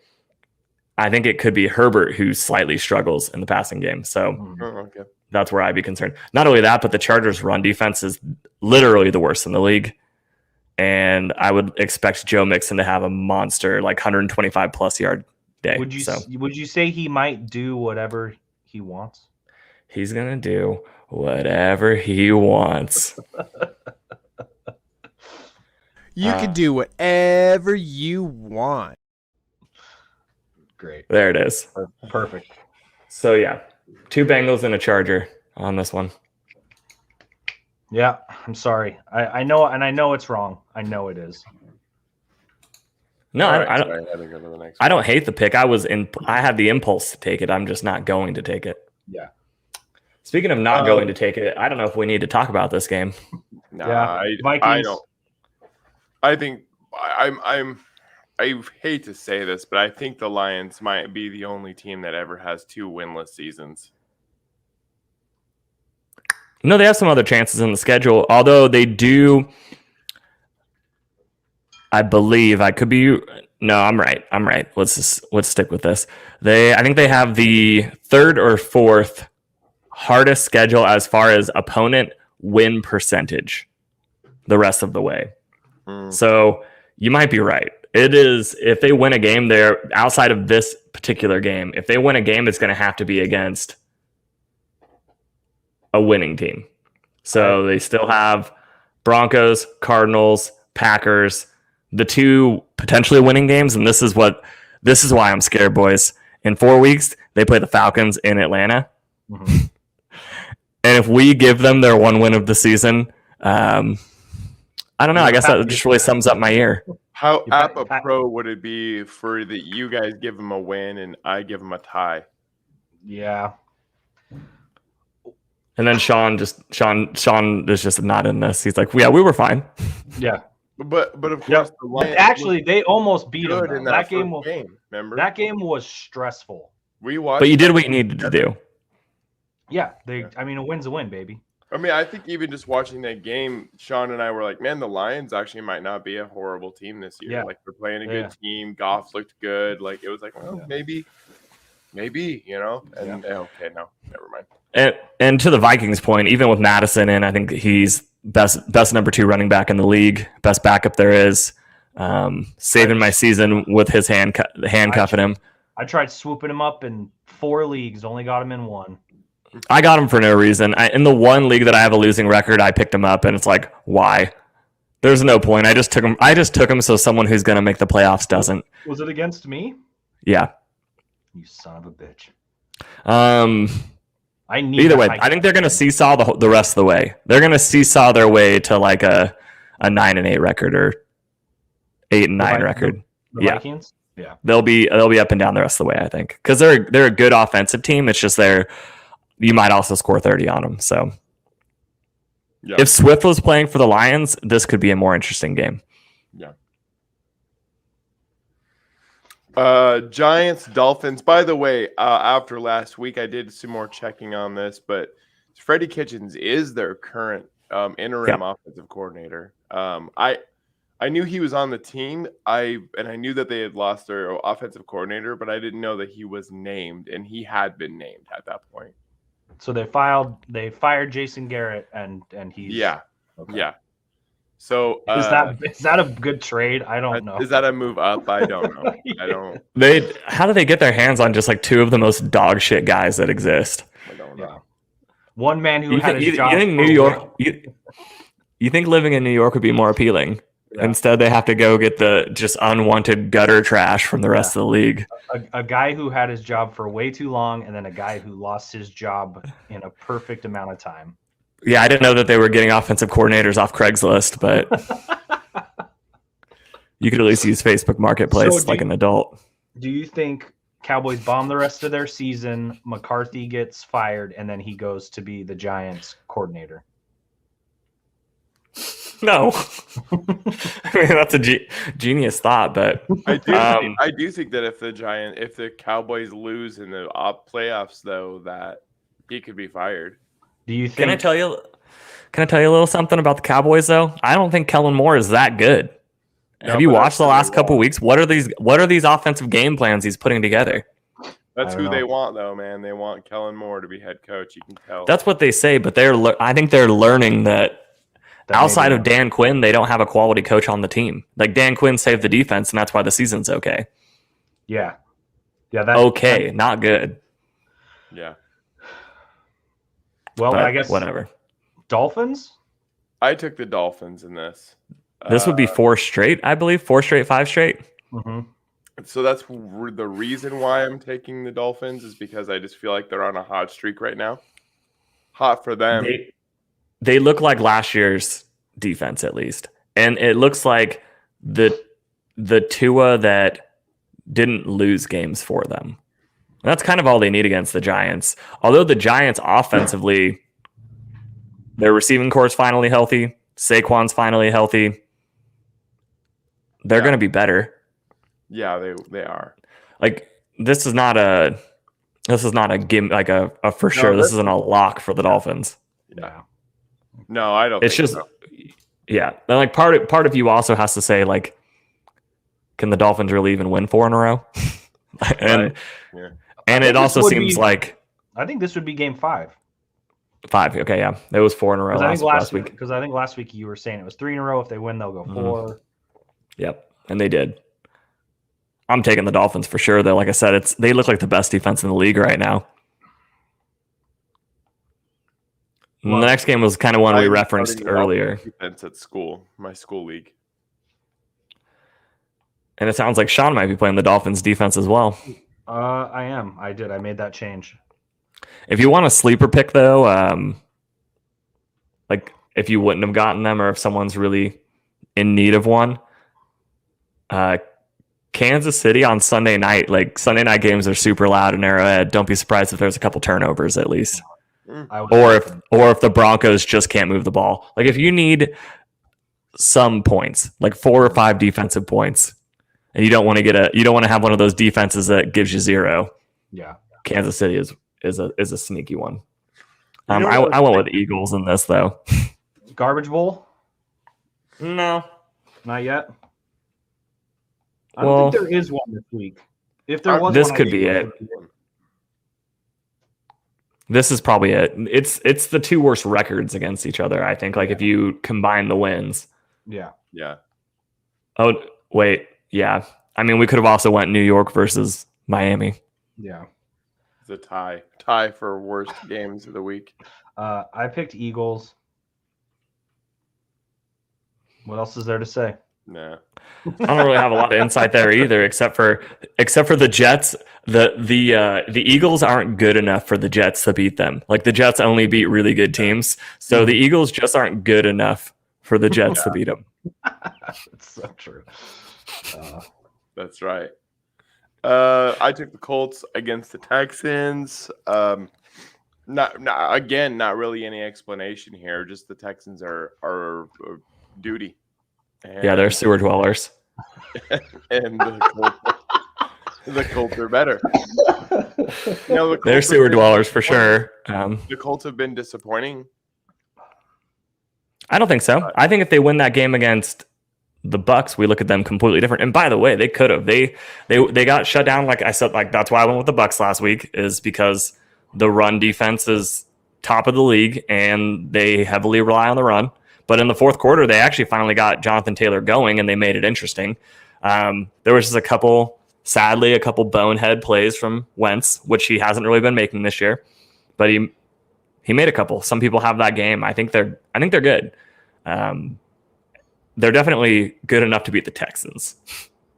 I think it could be Herbert who slightly struggles in the passing game. So Okay. that's where I'd be concerned. Not only that, but the Chargers' run defense is literally the worst in the league. And I would expect Joe Mixon to have a monster, like 125 plus yard day. Would you say he might do whatever he wants? He's gonna do whatever he wants. You can do whatever you want. Great. There it is. Perfect. So yeah, 2 Bengals and a Charger on this one. Yeah, I'm sorry. I know, and I know it's wrong. I know it is. No, All right, I sorry, don't. I had to go to the next I don't hate the pick. I had the impulse to take it. I'm just not going to take it. Yeah. Speaking of not going to take it, I don't know if we need to talk about this game. Nah, Yeah, I Vikings. don't. I think I hate to say this, but I think the Lions might be the only team that ever has 2 winless seasons. No, they have some other chances in the schedule, although they do. I believe I could be. No, I'm right. Let's stick with this. I think they have the 3rd or 4th hardest schedule as far as opponent win percentage the rest of the way. So you might be right. It is, if they win a game there outside of this particular game, if they win a game, it's going to have to be against a winning team. So they still have Broncos, Cardinals, Packers, the 2 potentially winning games. And this is why I'm scared, boys. In 4 weeks, they play the Falcons in Atlanta. Mm-hmm. And if we give them their 1 win of the season, I don't know. I guess that just really sums up my year. How apropos would it be for that you guys give them a win and I give them a tie? Yeah. And then Sean is just not in this. He's like, yeah, we were fine. Yeah. But of course, the Lions Actually, they almost beat good him. in That game. game. Remember That game was stressful. we watched, But you did what you needed to do. Yeah. I mean, a win's a win, baby. I mean, I think even just watching that game, Sean and I were like, man, the Lions actually might not be a horrible team this year. Yeah. Like, they're playing a good team. Goff looked good. Like, it was like, well, maybe, you know? And okay, no, never mind. And to the Vikings point, even with Madison in, I think he's best number 2 running back in the league, best backup there is. Saving my season with his handcuffing him. I tried swooping him up in 4 leagues, only got him in 1. I got him for no reason. In the 1 league that I have a losing record, I picked him up, and it's like, why? There's no point. I just took him so someone who's going to make the playoffs doesn't. Was it against me? Yeah. You son of a bitch. Either way, I think they're going to seesaw the rest of the way. They're going to seesaw their way to like a 9-8 record or 8-9 record. The Vikings? Yeah. They'll be up and down the rest of the way, I think, because they're a good offensive team. It's just you might also score 30 on them. So if Swift was playing for the Lions, this could be a more interesting game. Yeah. Giants, Dolphins. By the way, after last week, I did some more checking on this, but Freddie Kitchens is their current interim offensive coordinator. I knew he was on the team. I knew that they had lost their offensive coordinator, but I didn't know that he was named, and he had been named at that point. So they fired Jason Garrett, and he's okay. Yeah. So is that a good trade? I don't know. Is that a move up? I don't know. I don't. How do they get their hands on just like 2 of the most dog shit guys that exist? I don't know. Yeah. One man who had his job. You think New York? You think living in New York would be more appealing? Yeah. Instead, they have to go get the just unwanted gutter trash from the rest of the league. A guy who had his job for way too long, and then a guy who lost his job in a perfect amount of time. Yeah, I didn't know that they were getting offensive coordinators off Craigslist, but you could at least use Facebook Marketplace like an adult. Do you think Cowboys bomb the rest of their season, McCarthy gets fired, and then he goes to be the Giants coordinator? No. I mean, that's a genius thought, but I do think that if the Cowboys lose in the playoffs, though, that he could be fired. Do you think? Can I tell you a little something about the Cowboys, though? I don't think Kellen Moore is that good. Have you watched the last couple weeks? What are these offensive game plans he's putting together? That's who they want, though, man. They want Kellen Moore to be head coach. You can tell. That's what they say, but I think they're learning that outside of Dan Quinn, they don't have a quality coach on the team. Like Dan Quinn saved the defense, and that's why the season's okay. Yeah. Not good. Yeah. Well, But I guess whatever. Dolphins? I took the Dolphins in this. This would be 4 straight, I believe. 4 straight, 5 straight. Mm-hmm. So that's the reason why I'm taking the Dolphins is because I just feel like they're on a hot streak right now. Hot for them. They look like last year's defense, at least. And it looks like the Tua that didn't lose games for them. And that's kind of all they need against the Giants. Although the Giants offensively, their receiving core is finally healthy. Saquon's finally healthy. They're going to be better. Yeah, they are. Like this is not a game like a for sure. This isn't a lock for the Dolphins. Yeah. No, I don't. It's just so. Yeah. And like part of you also has to say like, can the Dolphins really even win 4 in a row? And it also seems like I think this would be game 5. 5. Okay, yeah, it was 4 in a row last week. Because I think last week you were saying it was 3 in a row. If they win, they'll go 4. Yep, and they did. I'm taking the Dolphins for sure, though. Like I said, they look like the best defense in the league right now. Well, the next game was kind of one we referenced earlier. Defense at my school league. And it sounds like Sean might be playing the Dolphins defense as well. I am. I made that change. If you want a sleeper pick, though, like if you wouldn't have gotten them or if someone's really in need of one, Kansas City on Sunday night, like Sunday night games are super loud in Arrowhead. Don't be surprised if there's a couple turnovers at least. Or if the Broncos just can't move the ball. Like if you need some points, like 4 or 5 defensive points, and you don't want to have one of those defenses that gives you 0. Yeah. Kansas City is a sneaky one. I went with the Eagles in this though. Garbage bowl? No. Not yet. I don't think there is one this week. If there was, this could be it. This is probably it. It's the 2 worst records against each other, I think. Like if you combine the wins. Yeah. Yeah. Oh wait, yeah. I mean, we could have also went New York versus Miami. Yeah. It's a tie for worst games of the week. I picked Eagles. What else is there to say? Nah. I don't really have a lot of insight there either, except for the Jets. The Eagles aren't good enough for the Jets to beat them. Like the Jets only beat really good teams, so the Eagles just aren't good enough for the Jets to beat them. That's so true. That's right. I took the Colts against the Texans. Not really any explanation here. Just the Texans are duty. And, yeah, they're sewer dwellers. And the Colts are better. They're sewer dwellers for sure. The Colts have been disappointing. I don't think so. I think if they win that game against the Bucs, we look at them completely different. And by the way, they could have. They got shut down. Like I said, like that's why I went with the Bucs last week, is because the run defense is top of the league and they heavily rely on the run. But in the fourth quarter, they actually finally got Jonathan Taylor going and they made it interesting. There was just a couple bonehead plays from Wentz, which he hasn't really been making this year, but he made a couple. Some people have that game. I think they're good. They're definitely good enough to beat the Texans.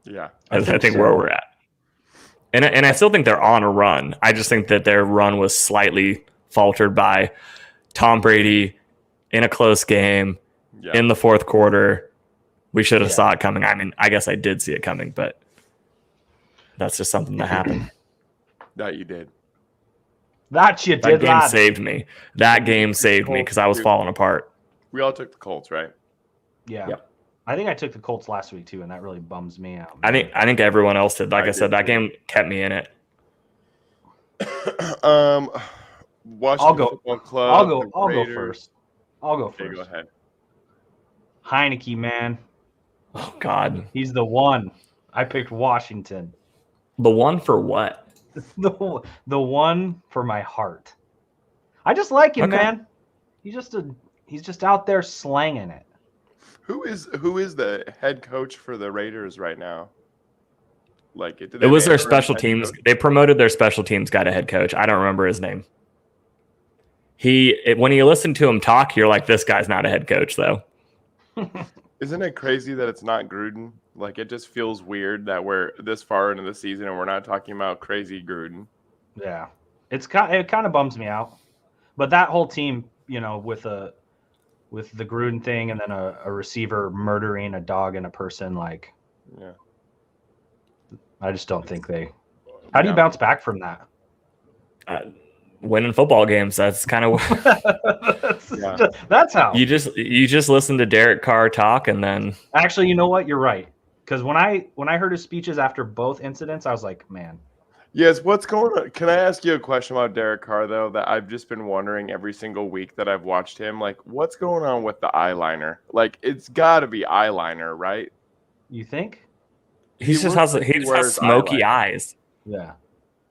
Yeah, I think where we're at. And I still think they're on a run. I just think that their run was slightly faltered by Tom Brady in a close game in the fourth quarter. We should have saw it coming. I mean, I guess I did see it coming, but that's just something that happened. That you did. That game saved me. That game saved me because I was falling apart. We all took the Colts, right? Yeah. Yep. I think I took the Colts last week too, and that really bums me out. I think everyone else did. Like I said, that game kept me in it. Washington Football Club. I'll go first. Okay, go ahead. Heineke, man. Oh God. He's the one. I picked Washington. The one for what? The one for my heart. I just like him, Okay. man. He's just out there slanging it. Who is the head coach for the Raiders right now? Like It was their special teams. They promoted their special teams guy to head coach. I don't remember his name. When you listen to him talk, you're like, this guy's not a head coach, though. Isn't it crazy that it's not Gruden? Like, it just feels weird that we're this far into the season and we're not talking about crazy Gruden. Yeah, it kind of bums me out. But that whole team, with the Gruden thing and then a receiver murdering a dog and a person, like, Yeah. I just don't think they. How do you bounce back from that? Winning football games. That's kind of that's how you just listen to Derek Carr talk, and then actually, you know what? You're right. Because when I heard his speeches after both incidents, I was like, man. Yes, what's going on? Can I ask you a question about Derek Carr, though, that I've just been wondering every single week that I've watched him? Like, what's going on with the eyeliner? Like, it's got to be eyeliner, right? You think? he just has smoky eyeliner. eyes. Yeah.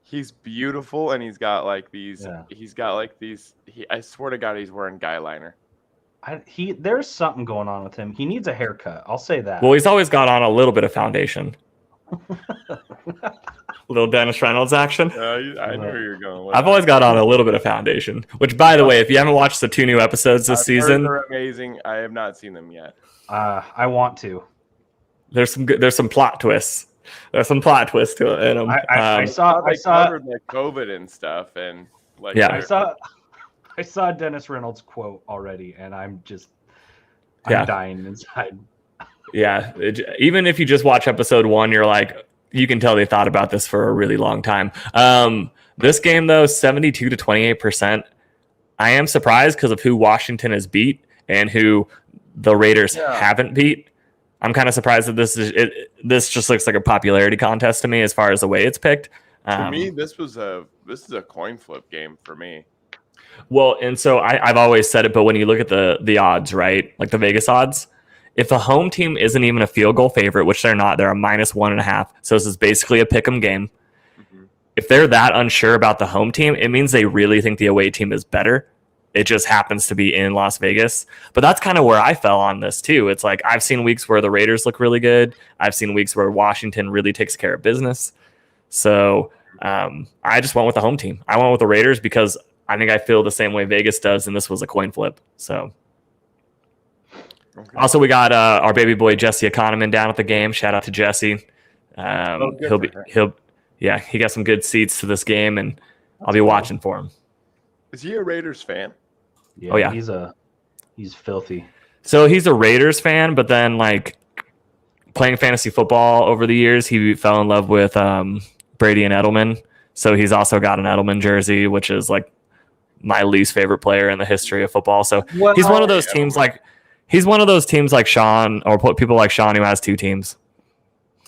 He's beautiful, and he's got like these. Yeah. He's got like these. I swear to God, he's wearing guy liner. There's something going on with him. He needs a haircut. I'll say that. Well, he's always got on a little bit of foundation. Little Dennis Reynolds action. I knew where you were going. With I've always got on a little bit of foundation. Which, by the way, if you haven't watched the 2 new episodes this season, they're amazing. I have not seen them yet. I want to. There's some plot twists. There's some plot twists to it in them. I saw covered like COVID and stuff, and like Yeah. I saw Dennis Reynolds quote already, and I'm dying inside. Yeah, even if you just watch episode 1, you're like, you can tell they thought about this for a really long time. This game, though, 72 to 28%. I am surprised because of who Washington has beat and who the Raiders haven't beat. I'm kind of surprised that this just looks like a popularity contest to me as far as the way it's picked. To me, this is a coin flip game for me. Well, and so I've always said it, but when you look at the odds, right, like the Vegas odds, if the home team isn't even a field goal favorite, which they're not, they're a -1.5. So this is basically a pick'em game. Mm-hmm. If they're that unsure about the home team, it means they really think the away team is better. It just happens to be in Las Vegas. But that's kind of where I fell on this too. It's like I've seen weeks where the Raiders look really good. I've seen weeks where Washington really takes care of business. So I just went with the home team. I went with the Raiders because I think I feel the same way Vegas does, and this was a coin flip. So also we got our baby boy Jesse Economan down at the game. Shout out to Jesse. He got some good seats to this game, and I'll be watching for him. Is he a Raiders fan? Yeah, oh yeah, he's filthy. So he's a Raiders fan, but then like playing fantasy football over the years, he fell in love with Brady and Edelman. So he's also got an Edelman jersey, which is like my least favorite player in the history of football. So he's one of those teams like Sean or people like Sean who has 2 teams.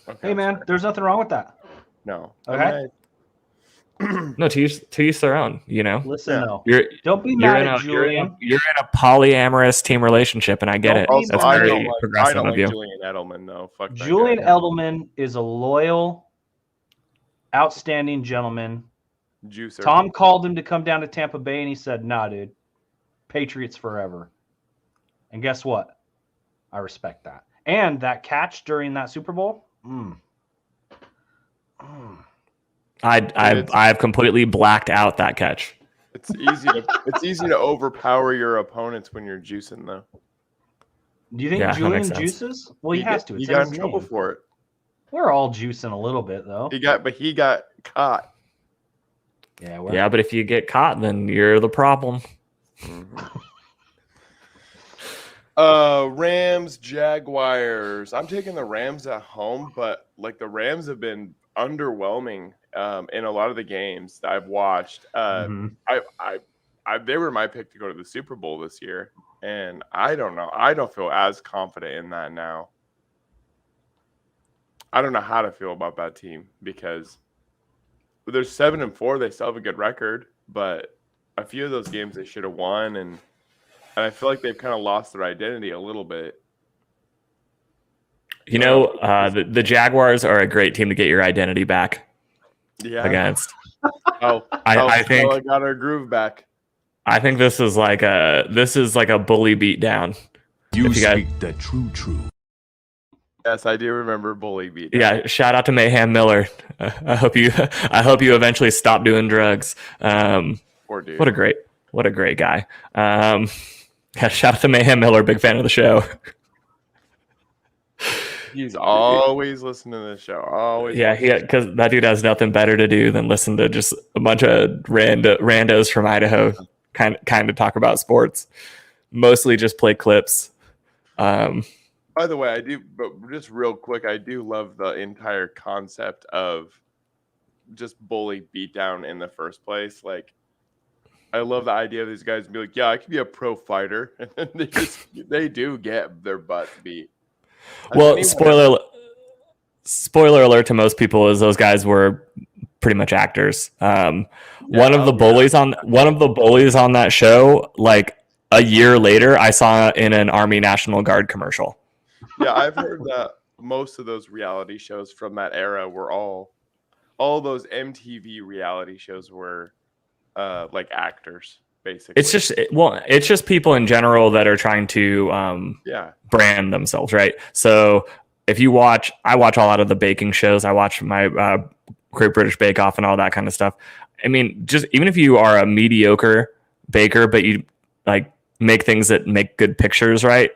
Okay. Hey man, there's nothing wrong with that. No. Okay. No, to each their own. You know. Listen, no. Don't be mad at Julian. You're in a polyamorous team relationship, and I get it. That's very progressive of you. Julian Edelman, though. Fuck that Julian guy. Edelman is a loyal, outstanding gentleman. Juicer. Tom called him to come down to Tampa Bay, and he said, "Nah, dude, Patriots forever." And guess what? I respect that. And that catch during that Super Bowl. I've completely blacked out that catch. It's easy to overpower your opponents when you're juicing, though. Do you think Julian juices? Well, he has to. He got in trouble for it. We're all juicing a little bit, though. He got caught. Yeah, but if you get caught, then you're the problem. Mm-hmm. Rams, Jaguars. I'm taking the Rams at home, but like the Rams have been underwhelming in a lot of the games that I've watched. They were my pick to go to the Super Bowl this year, and I don't know. I don't feel as confident in that now. I don't know how to feel about that team because they're 7-4. They still have a good record, but a few of those games they should have won, and I feel like they've kind of lost their identity a little bit. The Jaguars are a great team to get your identity back against. I think I got our groove back. I think this is like a bully beatdown. You speak the true. Yes, I do remember bully beatdown. Yeah, shout out to Mayhem Miller. I hope you eventually stop doing drugs. Poor dude. What a great guy. Yeah, shout out to Mayhem Miller, big fan of the show. He's always listening to this show. Always. Yeah, because that dude has nothing better to do than listen to just a bunch of randos from Idaho kind of talk about sports. Mostly just play clips. By the way, I do, but just real quick, I do love the entire concept of just bully beatdown in the first place. Like, I love the idea of these guys be like, yeah, I could be a pro fighter. And then they do get their butts beat. Well, spoiler alert to most people is those guys were pretty much actors. One of the bullies on that show, like a year later, I saw in an Army National Guard commercial. Yeah, I've heard that most of those reality shows from that era were all those MTV reality shows were like actors, basically. It's just people in general that are trying to brand themselves, right? So if you I watch a lot of the baking shows. I watch my Great British Bake Off and all that kind of stuff. I mean, just even if you are a mediocre baker, but you like make things that make good pictures, right?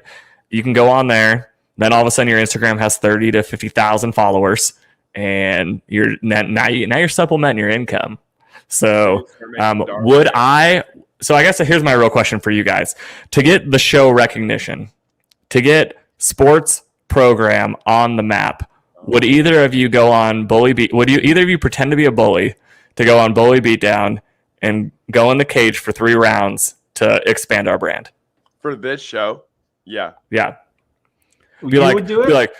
You can go on there. Then all of a sudden your Instagram has 30 to 50,000 followers, and now you're supplementing your income. So So I guess here's my real question for you guys: to get the show recognition, to get sports program on the map, would either of you go on would either of you pretend to be a bully to go on Bully Beatdown and go in the cage for 3 rounds to expand our brand? For this show? Yeah. Yeah. Be like,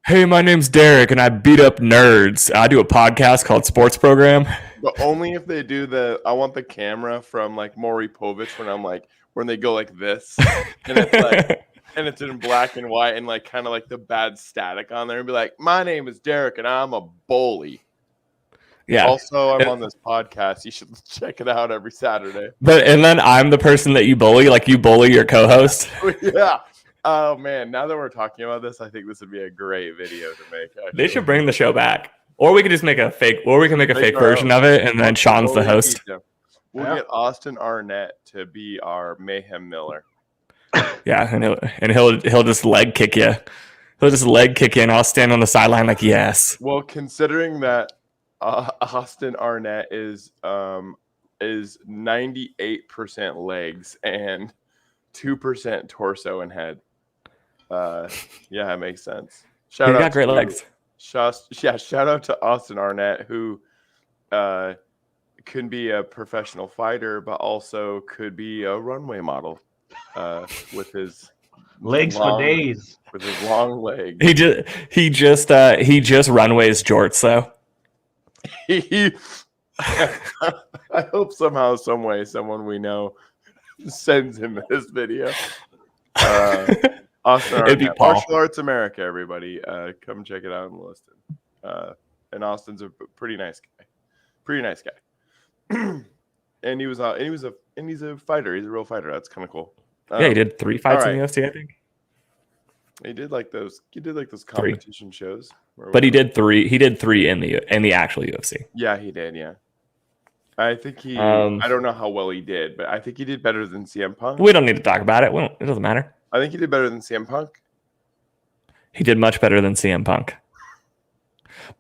hey, my name's Derek and I beat up nerds. I do a podcast called Sports Program. But only if they do I want the camera from like Maury Povich when they go like this and it's like and it's in black and white and like kind of like the bad static on there and be like, my name is Derek and I'm a bully. Yeah. Also, I'm on this podcast. You should check it out every Saturday. And then I'm the person that you bully, like you bully your co-host. Yeah. Oh man, now that we're talking about this, I think this would be a great video to make. Actually. They should bring the show back. Or we could just make a fake version of it and then Sean's the host. We'll get Austin Arnett to be our Mayhem Miller. Yeah, and he'll just leg kick you. He'll just leg kick you and I'll stand on the sideline like, yes. Well, considering that Austin Arnett is 98% legs and 2% torso and head. Yeah, it makes sense. He's got great legs. Shout out to Austin Arnett, who can be a professional fighter, but also could be a runway model with his legs for days. With his long legs. He just runways jorts though. I hope somehow, some way, someone we know sends him this video. Austin Arnett, Martial Arts America, everybody, come check it out and listen. And Austin's a pretty nice guy. And he's a fighter. He's a real fighter. That's kind of cool. Yeah, he did 3 fights in the UFC, I think. He did like those competition shows. But he did 3 in the actual UFC. Yeah, he did. Yeah. I think I don't know how well he did, but I think he did better than CM Punk. We don't need to talk about it. It doesn't matter. I think he did better than CM Punk. He did much better than CM Punk.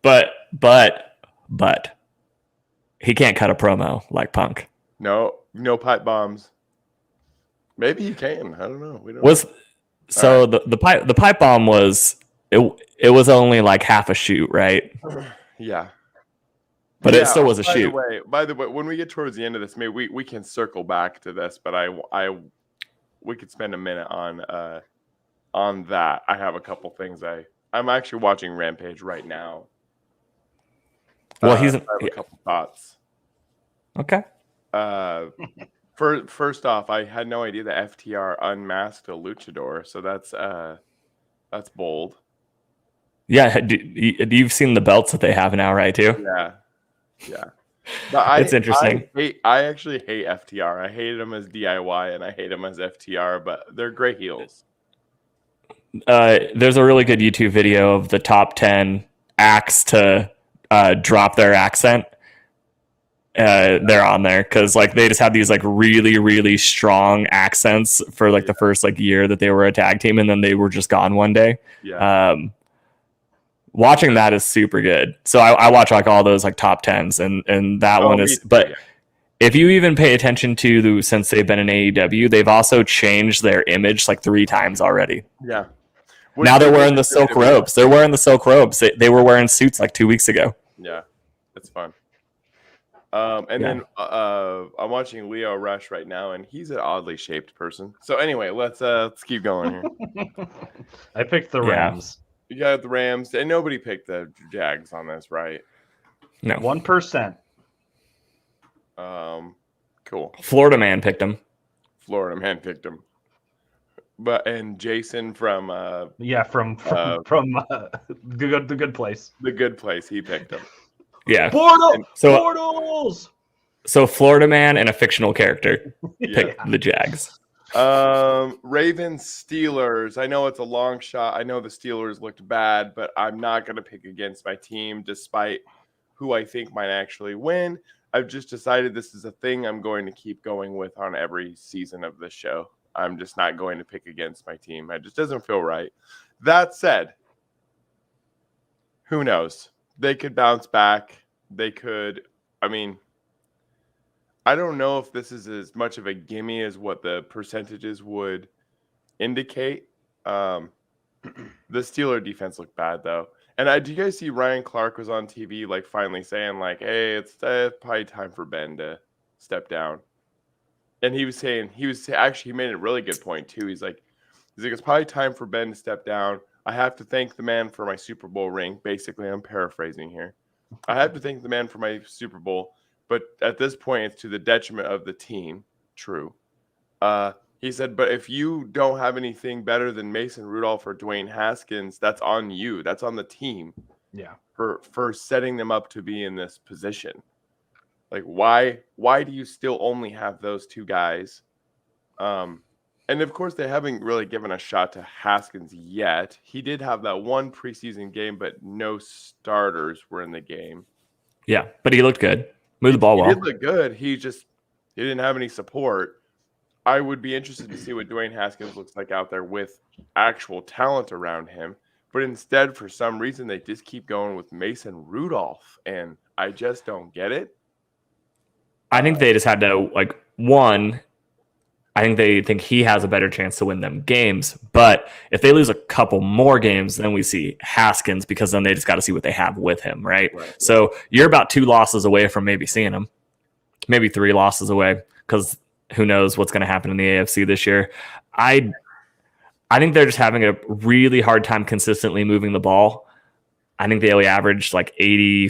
But he can't cut a promo like Punk. No pipe bombs. Maybe he can. I don't know. We don't. So right. the pipe bomb was it was only like half a shoot, right? Yeah. But it still was a shoot. By the way, when we get towards the end of this, maybe we can circle back to this, but we could spend a minute on that. I have a couple things I'm actually watching Rampage right now. Well, I have a couple thoughts. Okay. First off, I had no idea that FTR unmasked a luchador, so that's bold. Yeah, you've seen the belts that they have now, right? Too. Yeah. But It's interesting. I actually hate FTR. I hated them as DIY and I hate them as FTR, but they're great heels. There's a really good YouTube video of the top 10 acts to drop their accent. They're on there because like they just have these like really, really strong accents for like the first like year that they were a tag team, and then they were just gone one day. Yeah. Watching that is super good. So I watch like all those like top 10s, and that one is. But if you even pay attention to since they've been in AEW, they've also changed their image like 3 times already. Yeah. Now they're wearing the silk robes. They're wearing the silk robes. They were wearing suits like 2 weeks ago. Yeah, that's fun. Then I'm watching Leo Rush right now, and he's an oddly shaped person. So anyway, let's keep going here. I picked the Rams. You got the Rams, and nobody picked the Jags on this, right? No, 1%. Cool. Florida man picked them. And Jason from from the good place. The Good Place, he picked them. Yeah. Portals. So Florida man and a fictional character picked the Jags. Ravens Steelers. I know it's a long shot. I know the Steelers looked bad, but I'm not going to pick against my team despite who I think might actually win. I've just decided this is a thing I'm going to keep going with on every season of this show. I'm just not going to pick against my team. It just doesn't feel right. That said, who knows? They could bounce back. They could, I don't know if this is as much of a gimme as what the percentages would indicate. The Steeler defense looked bad, though. And do you guys see Ryan Clark was on TV, like, finally saying, like, hey, it's probably time for Ben to step down. And he made a really good point, too. He's like, it's probably time for Ben to step down. I have to thank the man for my Super Bowl ring. Basically, I'm paraphrasing here. I have to thank the man for my Super Bowl. But at this point, it's to the detriment of the team. True. He said, but if you don't have anything better than Mason Rudolph or Dwayne Haskins, that's on you. That's on the team. Yeah. For setting them up to be in this position. Like, why do you still only have those 2 guys? And of course, they haven't really given a shot to Haskins yet. He did have that one preseason game, but no starters were in the game. Yeah, but he looked good. Moved the ball well. He did look good. He didn't have any support. I would be interested to see what Dwayne Haskins looks like out there with actual talent around him. But instead, for some reason, they just keep going with Mason Rudolph, and I just don't get it. I think they just had to, I think they think he has a better chance to win them games. But if they lose a couple more games, then we see Haskins, because then they just got to see what they have with him, right? So you're about 2 losses away from maybe seeing him. Maybe 3 losses away, because who knows what's going to happen in the AFC this year. I think they're just having a really hard time consistently moving the ball. I think they only average like 80,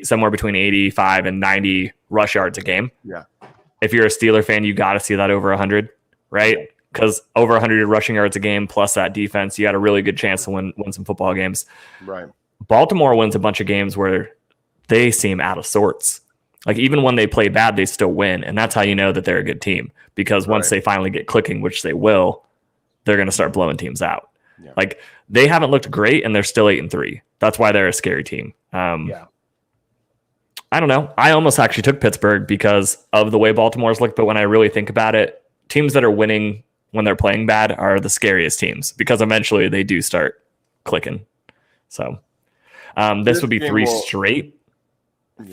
somewhere between 85 and 90 rush yards a game. Yeah. If you're a Steeler fan, you got to see that over 100, right? Because over 100 rushing yards a game plus that defense, you got a really good chance to win some football games. Right. Baltimore wins a bunch of games where they seem out of sorts. Like, even when they play bad, they still win. And that's how you know that they're a good team. Because once they finally get clicking, which they will, they're going to start blowing teams out. Yeah. Like, they haven't looked great, and they're still 8-3. That's why they're a scary team. I don't know. I almost actually took Pittsburgh because of the way Baltimore's looked. But when I really think about it, teams that are winning when they're playing bad are the scariest teams, because eventually they do start clicking. So this would be 3 straight.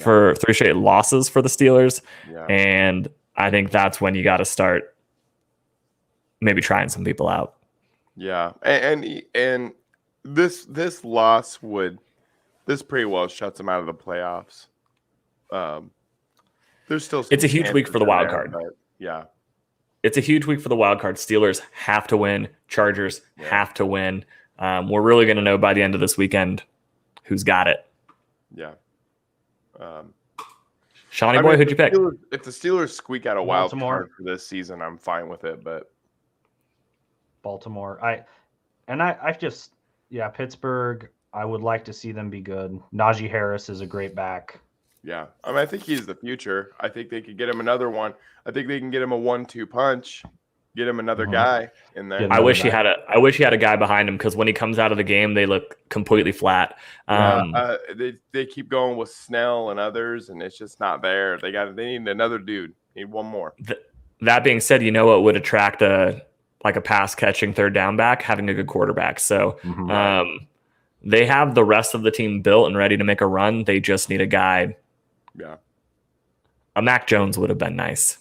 For 3 straight losses for the Steelers. Yeah. And I think that's when you got to start maybe trying some people out. Yeah. And this loss pretty well shuts them out of the playoffs. There's still it's a huge week for the wild card. Yeah. It's a huge week for the wild card. Steelers have to win. Chargers have to win. We're really going to know by the end of this weekend who's got it. Yeah. Shawnee boy, who'd you pick? If the Steelers squeak out a wild Baltimore card for this season, I'm fine with it. But Baltimore, Pittsburgh. I would like to see them be good. Najee Harris is a great back. Yeah. I mean, I think he's the future. I think they could get him another one. I think they can get him a 1-2 punch, get him another guy in there. I wish he had a guy behind him, because when he comes out of the game, they look completely flat. They keep going with Snell and others, and it's just not there. They need another dude. Need one more. That being said, you know what would attract a pass catching third down back? Having a good quarterback. So they have the rest of the team built and ready to make a run. They just need a guy. Yeah. A Mac Jones would have been nice.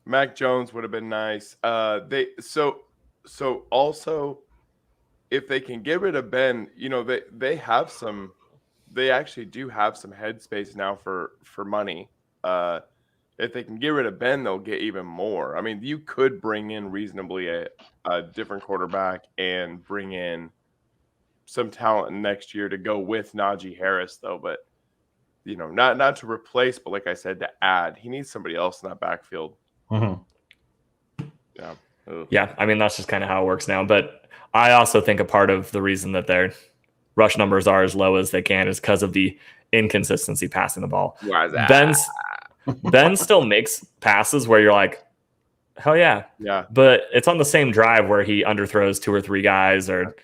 Mac Jones would have been nice. So also, if they can get rid of Ben, they actually do have some headspace now for money. If they can get rid of Ben, they'll get even more. I mean, you could bring in reasonably a different quarterback and bring in some talent next year to go with Najee Harris, though. But not to replace, but like I said, to add. He needs somebody else in that backfield. Yeah. Ugh. Yeah, I mean, that's just kind of how it works now. But I also think a part of the reason that their rush numbers are as low as they can is because of the inconsistency passing the ball. Why is that? Ben still makes passes where you're like, hell yeah. Yeah. But it's on the same drive where he underthrows 2 or 3 guys or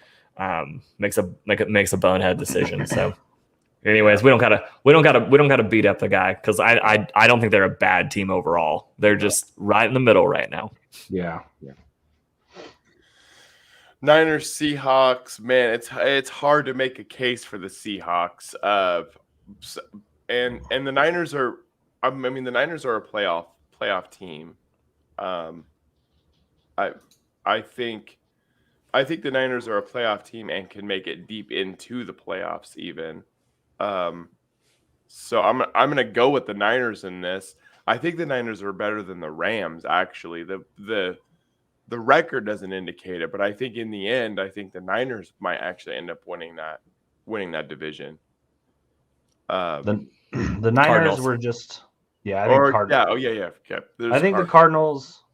makes a bonehead decision. So anyways, we don't gotta beat up the guy, because I don't think they're a bad team overall. They're just right in the middle right now. Yeah. Niners, Seahawks, man, it's hard to make a case for the Seahawks. And the Niners are, the Niners are a playoff team. I think the Niners are a playoff team and can make it deep into the playoffs even. So I'm gonna go with the Niners in this. I think the Niners are better than the Rams. Actually, the record doesn't indicate it, but I think in the end, I think the Niners might actually end up winning that division. The Niners Cardinals. were just Cardinals. Okay. I think the Cardinals.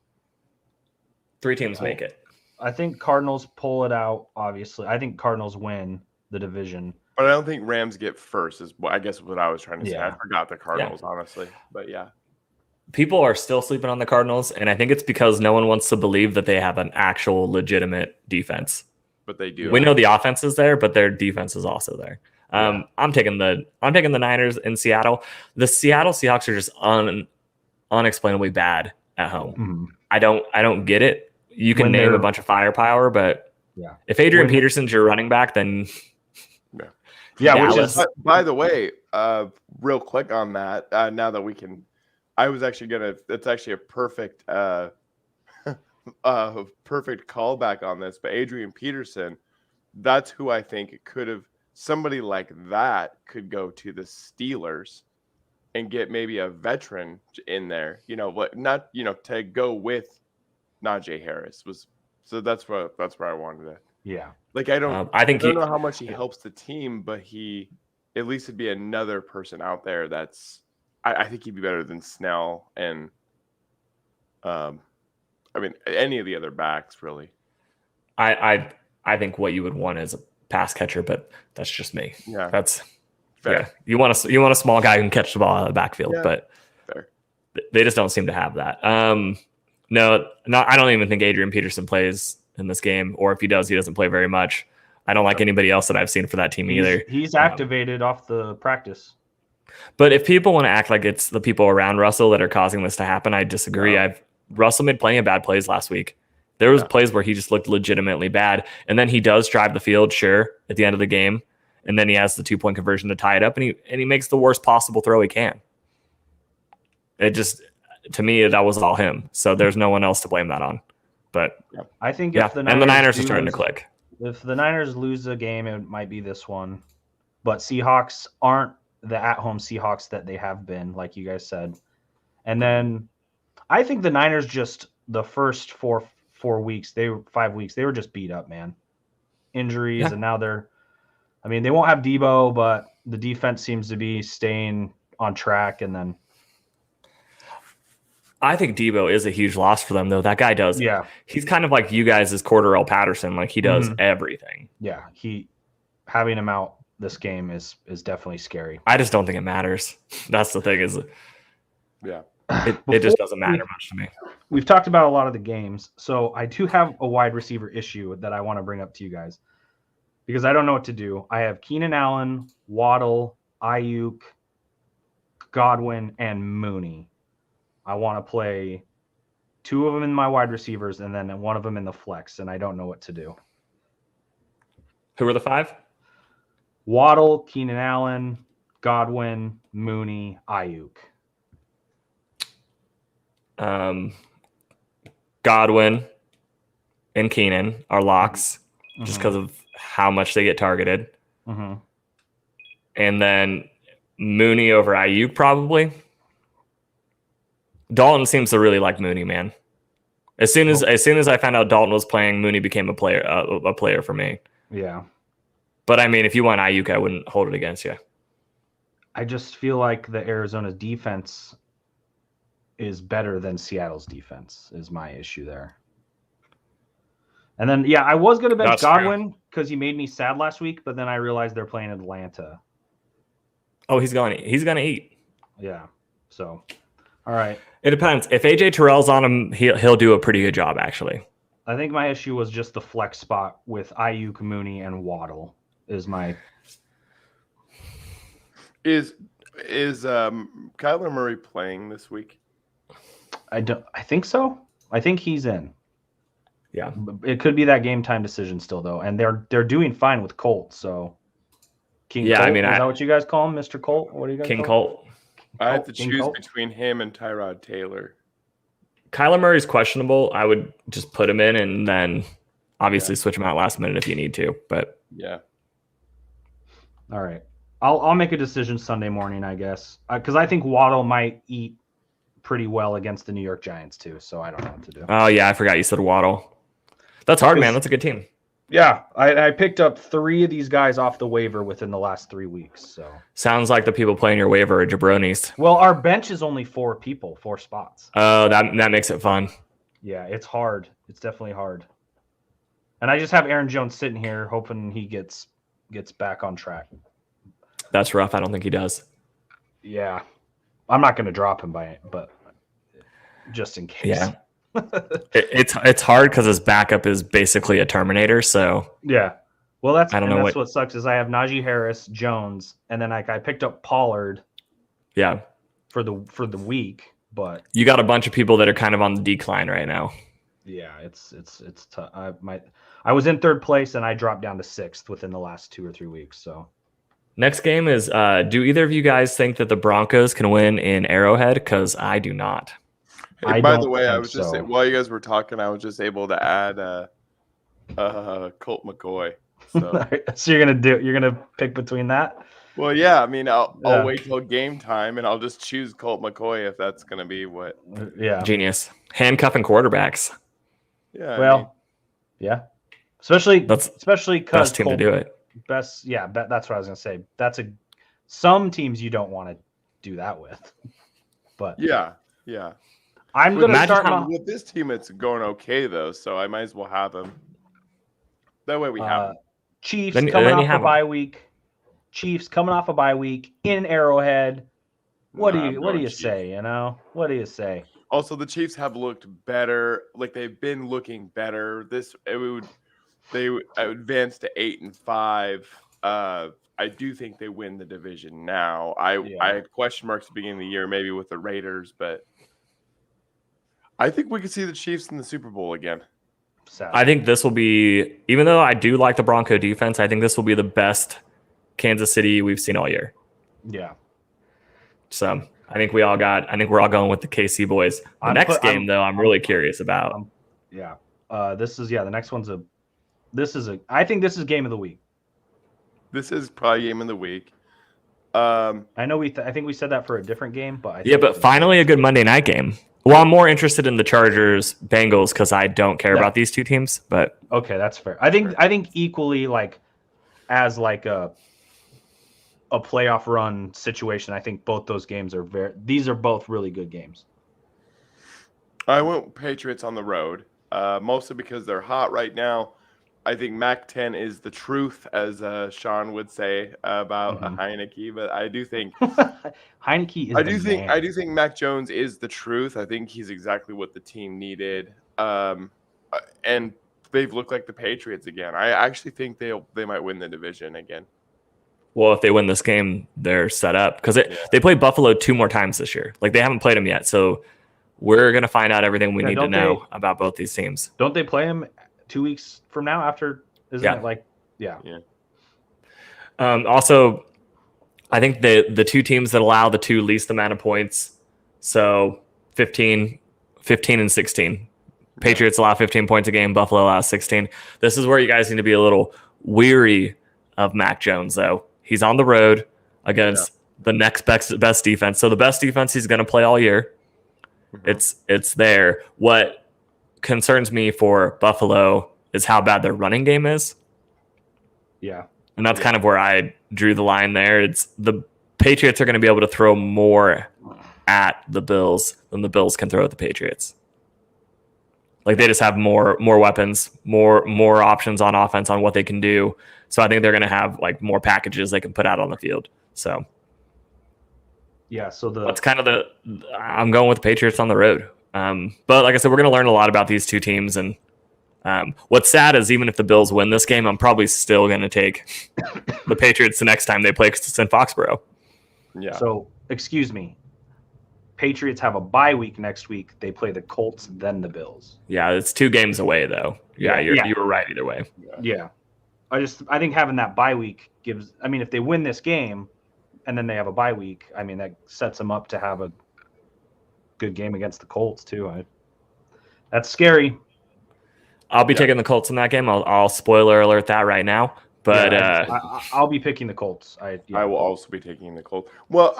3 teams make it. I think Cardinals pull it out. Obviously, I think Cardinals win the division. But I don't think Rams get first. Is I guess what I was trying to say. Yeah. I forgot the Cardinals, honestly. But yeah. People are still sleeping on the Cardinals, and I think it's because no one wants to believe that they have an actual legitimate defense. But they do. We know the offense is there, but their defense is also there. I'm taking the Niners in Seattle. The Seattle Seahawks are just unexplainably bad at home. I don't get it. You can name a bunch of firepower, but if Adrian Peterson's your running back, then by the way, real quick on that. Now that we can. I was actually it's actually a perfect perfect callback on this, but Adrian Peterson, that's who I think somebody like that could go to the Steelers and get maybe a veteran in there, to go with Najee Harris so that's where I wanted to. Yeah. Like, I don't know how much he helps the team, but he at least would be another person out there that's, I think he'd be better than Snell and, any of the other backs, really. I think what you would want is a pass catcher, but that's just me. Yeah, that's fair. Yeah. You want a small guy who can catch the ball out of the backfield, but fair. They just don't seem to have that. No, I don't even think Adrian Peterson plays in this game, or if he does, he doesn't play very much. I don't like anybody else that I've seen for that team either. He's activated off the practice. But if people want to act like it's the people around Russell that are causing this to happen, I disagree. No. Russell made plenty of bad plays last week. There was plays where he just looked legitimately bad, and then he does drive the field, sure, at the end of the game, and then he has the 2-point conversion to tie it up, and he makes the worst possible throw he can. It just, to me, that was all him. So there's no one else to blame that on. But I think if the Niners are starting to click. If the Niners lose a game, it might be this one. But Seahawks aren't the at-home Seahawks that they have been, like you guys said. And then I think the Niners just the first 5 weeks, they were just beat up, man. Injuries, and now they won't have Debo, but the defense seems to be staying on track. And then I think Debo is a huge loss for them, though. That guy does. Yeah. He's kind of like you guys' Cordarrelle Patterson. Like, he does everything. Yeah. having him out this game is definitely scary. I just don't think it matters. That's the thing is, Yeah. it just doesn't matter much to me. We've talked about a lot of the games, so I do have a wide receiver issue that I want to bring up to you guys because I don't know what to do. I have Keenan Allen, Waddle, Ayuk, Godwin, and Mooney. I want to play 2 of them in my wide receivers and then one of them in the flex, and I don't know what to do. Who are the 5? Waddle, Keenan Allen, Godwin, Mooney, Ayuk. Godwin and Keenan are locks just because of how much they get targeted. Mm-hmm. And then Mooney over Ayuk probably. Dalton seems to really like Mooney, man. As soon as I found out Dalton was playing, Mooney became a player for me. Yeah. But I mean, if you want Ayuk, I wouldn't hold it against you. I just feel like the Arizona defense is better than Seattle's defense is my issue there. And then, yeah, I was going to bench Godwin because he made me sad last week, but then I realized they're playing Atlanta. Oh, he's going to eat. Yeah. So, all right. It depends. If AJ Terrell's on him, he'll do a pretty good job, actually. I think my issue was just the flex spot with Ayuk, Mooney, and Waddle is my. Is Kyler Murray playing this week? I think so. I think he's in. Yeah. It could be that game time decision still though, and they're doing fine with Colt. So King Colt, I mean, is that what you guys call him, Mr. Colt? What do you guys King call Colt? I have to choose between him and Tyrod Taylor. Kyler Murray's questionable. I would just put him in and then obviously switch him out last minute if you need to. But yeah. All right. I'll make a decision Sunday morning, I guess, because I think Waddle might eat pretty well against the New York Giants too. So I don't know what to do. Oh yeah, I forgot you said Waddle. That's hard, man. That's a good team. Yeah, I picked up 3 of these guys off the waiver within the last 3 weeks. So sounds like the people playing your waiver are jabronis. Well, our bench is only 4 people, 4 spots. Oh, that makes it fun. Yeah, it's hard. It's definitely hard. And I just have Aaron Jones sitting here hoping he gets back on track. That's rough. I don't think he does. Yeah, I'm not going to drop him but just in case. Yeah. It's hard because his backup is basically a Terminator. So yeah, well that's what sucks is I have Najee Harris, Jones, and then I picked up Pollard. Yeah, for the week, but you got a bunch of people that are kind of on the decline right now. Yeah, it's tough. I was in 3rd place and I dropped down to 6th within the last 2 or 3 weeks. So next game is do either of you guys think that the Broncos can win in Arrowhead? Because I do not. Hey, by the way, I was just while you guys were talking, I was just able to add Colt McCoy. So, so you're gonna pick between that? Well, yeah. I mean, I'll wait till game time and I'll just choose Colt McCoy if that's gonna be what. Yeah. Genius. Handcuffing quarterbacks. Yeah. Well, yeah. Especially because best team to do it. That's what I was gonna say. Some teams you don't want to do that with, but yeah. I'm going to start with this team. It's going okay though, so I might as well have him. That way we have him. Chiefs coming off a bye week. Chiefs coming off a bye week in Arrowhead. What do you say? You know, what do you say? Also, the Chiefs have looked better. Like they've been looking better. They advance to 8-5. I do think they win the division now. I had question marks at the beginning of the year, maybe with the Raiders, but I think we could see the Chiefs in the Super Bowl again. I think this will be, even though I do like the Bronco defense, I think this will be the best Kansas City we've seen all year. Yeah. So I think we're all going with the KC boys. The next game, though, I'm really curious about. The next one's I think this is game of the week. This is probably game of the week. I know I think we said that for a different game, but but finally a good Monday night game. Well, I'm more interested in the Chargers Bengals because I don't care about these 2 teams. But okay, that's fair. I think equally as a playoff run situation. I think both those games these are both really good games. I went Patriots on the road, mostly because they're hot right now. I think Mac 10 is the truth, as Sean would say about a Heineke. But I do think Heineke is. I do think Mac Jones is the truth. I think he's exactly what the team needed. And they've looked like the Patriots again. I actually think they might win the division again. Well, if they win this game, they're set up because they played Buffalo 2 more times this year. Like they haven't played them yet, so we're gonna find out everything we need to know about both these teams. Don't they play them 2 weeks from now? After isn't it like yeah. Also, I think the 2 teams that allow the 2 least amount of points, so 15 and 16. Patriots allow 15 points a game. Buffalo allows 16. This is where you guys need to be a little weary of Mac Jones, though. He's on the road against the next best defense. So the best defense he's going to play all year. It's there. What concerns me for Buffalo is how bad their running game is. Yeah. And that's kind of where I drew the line there. It's the Patriots are going to be able to throw more at the Bills than the Bills can throw at the Patriots. Like they just have more weapons, more options on offense on what they can do. So I think they're going to have like more packages they can put out on the field. So yeah, so that's kind of I'm going with the Patriots on the road. But like I said, we're going to learn a lot about these 2 teams. And what's sad is even if the Bills win this game, I'm probably still going to take the Patriots the next time they play because it's in Foxborough. Yeah. So excuse me. Patriots have a bye week next week. They play the Colts, then the Bills. Yeah, it's 2 games away though. Yeah, you were right either way. Yeah. I think having that bye week gives. I mean, if they win this game, and then they have a bye week, I mean that sets them up to have a good game against the Colts too. That's scary. I'll be taking the Colts in that game. I'll spoiler alert that right now. But I'll be picking the Colts. I will also be taking the Colts. Well,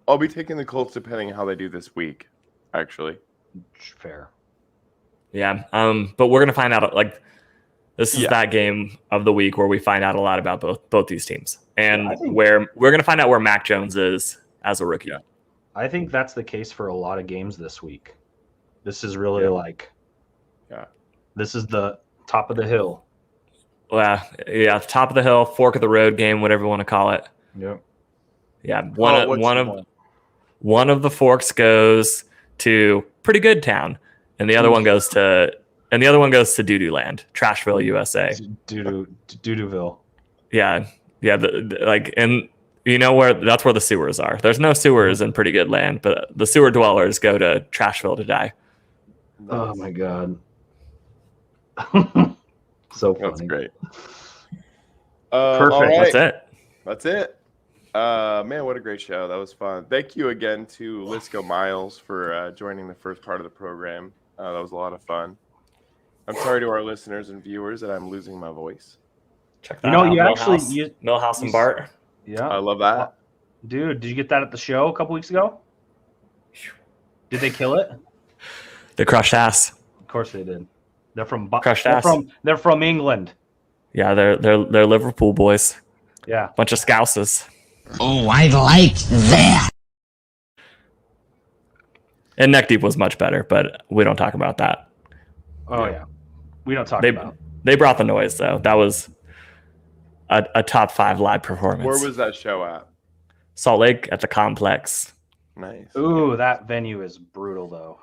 I'll be taking the Colts depending on how they do this week. Actually, fair. Yeah. But we're gonna find out. Like this is that game of the week where we find out a lot about both these teams, and where we're gonna find out where Mac Jones is as a rookie. I think that's the case for a lot of games this week. This is really this is the top of the hill. Well, top of the hill, fork of the road game, whatever you want to call it. Yep. Yeah, one of the forks goes to pretty good town, and the other one goes to doo-doo land, Trashville, USA. Doo-dooville. Yeah. And you know where that's where the sewers are. There's no sewers in pretty good land, but the sewer dwellers go to Trashville to die. Oh my god. So funny. That's great. Perfect. Right. That's it. Man, what a great show. That was fun. Thank you again to Let's Go Miles for joining the first part of the program. That was a lot of fun. I'm sorry to our listeners and viewers that I'm losing my voice. Check that out. Millhouse you and Bart. Yeah. I love that. Dude, did you get that at the show a couple weeks ago? Did they kill it? The crushed ass. Of course they did. They're from They're from England. Yeah, they're Liverpool boys. Yeah. Bunch of Scousers. Oh, I like that. And Neck Deep was much better, but we don't talk about that. Oh yeah. We don't talk about it. They brought the noise though. That was a top 5 live performance. Where was that show at? Salt Lake at the Complex. Nice. Ooh, that venue is brutal though.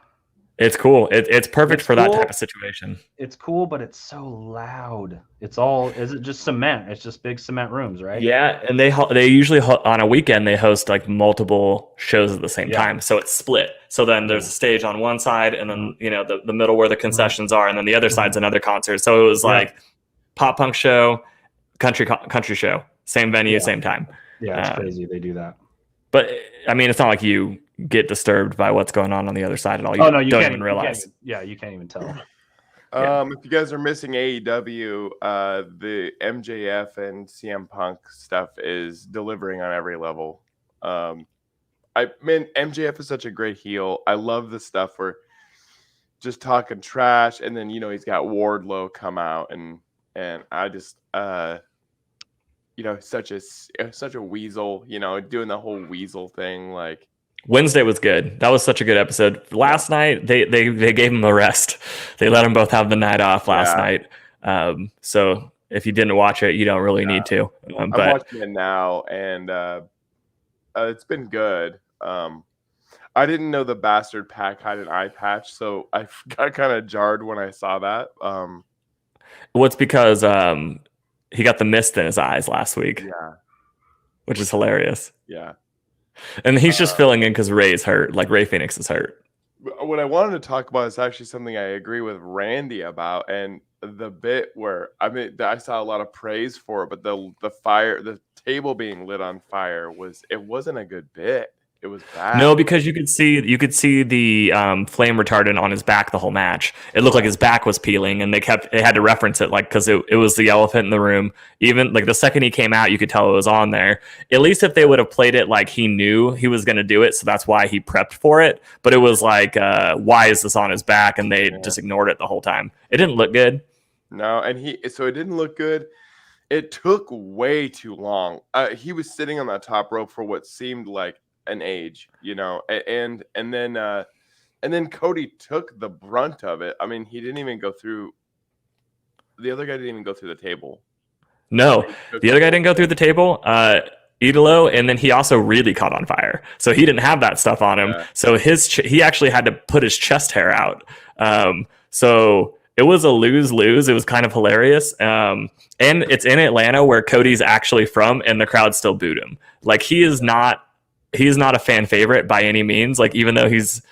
It's cool. It's perfect for that type of situation. It's cool, but it's so loud. Is it just cement? It's just big cement rooms, right? Yeah, and they usually on a weekend they host like multiple shows at the same time, so it's split. So then there's a stage on one side, and then the middle where the concessions are, and then the other side's another concert. So it was like pop punk show, country show, same venue, same time. Yeah, it's crazy they do that. But I mean, it's not like you get disturbed by what's going on the other side at all. You you don't can't even realize. You can't even tell. If you guys are missing AEW, the MJF and CM Punk stuff is delivering on every level. MJF is such a great heel. I love the stuff where just talking trash, and then he's got Wardlow come out, and I just such a weasel, doing the whole weasel thing. Like Wednesday was good. That was such a good episode. Last night they gave him a rest. They let them both have the night off last night. So if you didn't watch it, you don't really need to. I'm But watching it now, and it's been good. I didn't know the bastard Pack had an eye patch, so I got kind of jarred when I saw that. what's because he got the mist in his eyes last week, which is hilarious. Yeah. And he's just filling in because Ray's hurt. Like Ray Phoenix is hurt. What I wanted to talk about is actually something I agree with Randy about, and the bit where I saw a lot of praise for it, but the table being lit on fire wasn't a good bit. It was bad. No, because you could see the flame retardant on his back the whole match. It looked like his back was peeling, and they had to reference it like because it was the elephant in the room. Even like the second he came out, you could tell it was on there. At least if they would have played it like he knew he was going to do it, so that's why he prepped for it. But it was like, why is this on his back? And they just ignored it the whole time. It didn't look good. No, so it didn't look good. It took way too long. He was sitting on that top rope for what seemed like an age, and then Cody took the brunt of it. I mean, he didn't even go through. The other guy didn't even go through the table. No, the other guy didn't go through the table. Idolo, and then he also really caught on fire, so he didn't have that stuff on him. So he actually had to put his chest hair out. So it was a lose-lose. It was kind of hilarious. And it's in Atlanta where Cody's actually from, and the crowd still booed him. Like he is not a fan favorite by any means. Like even though he's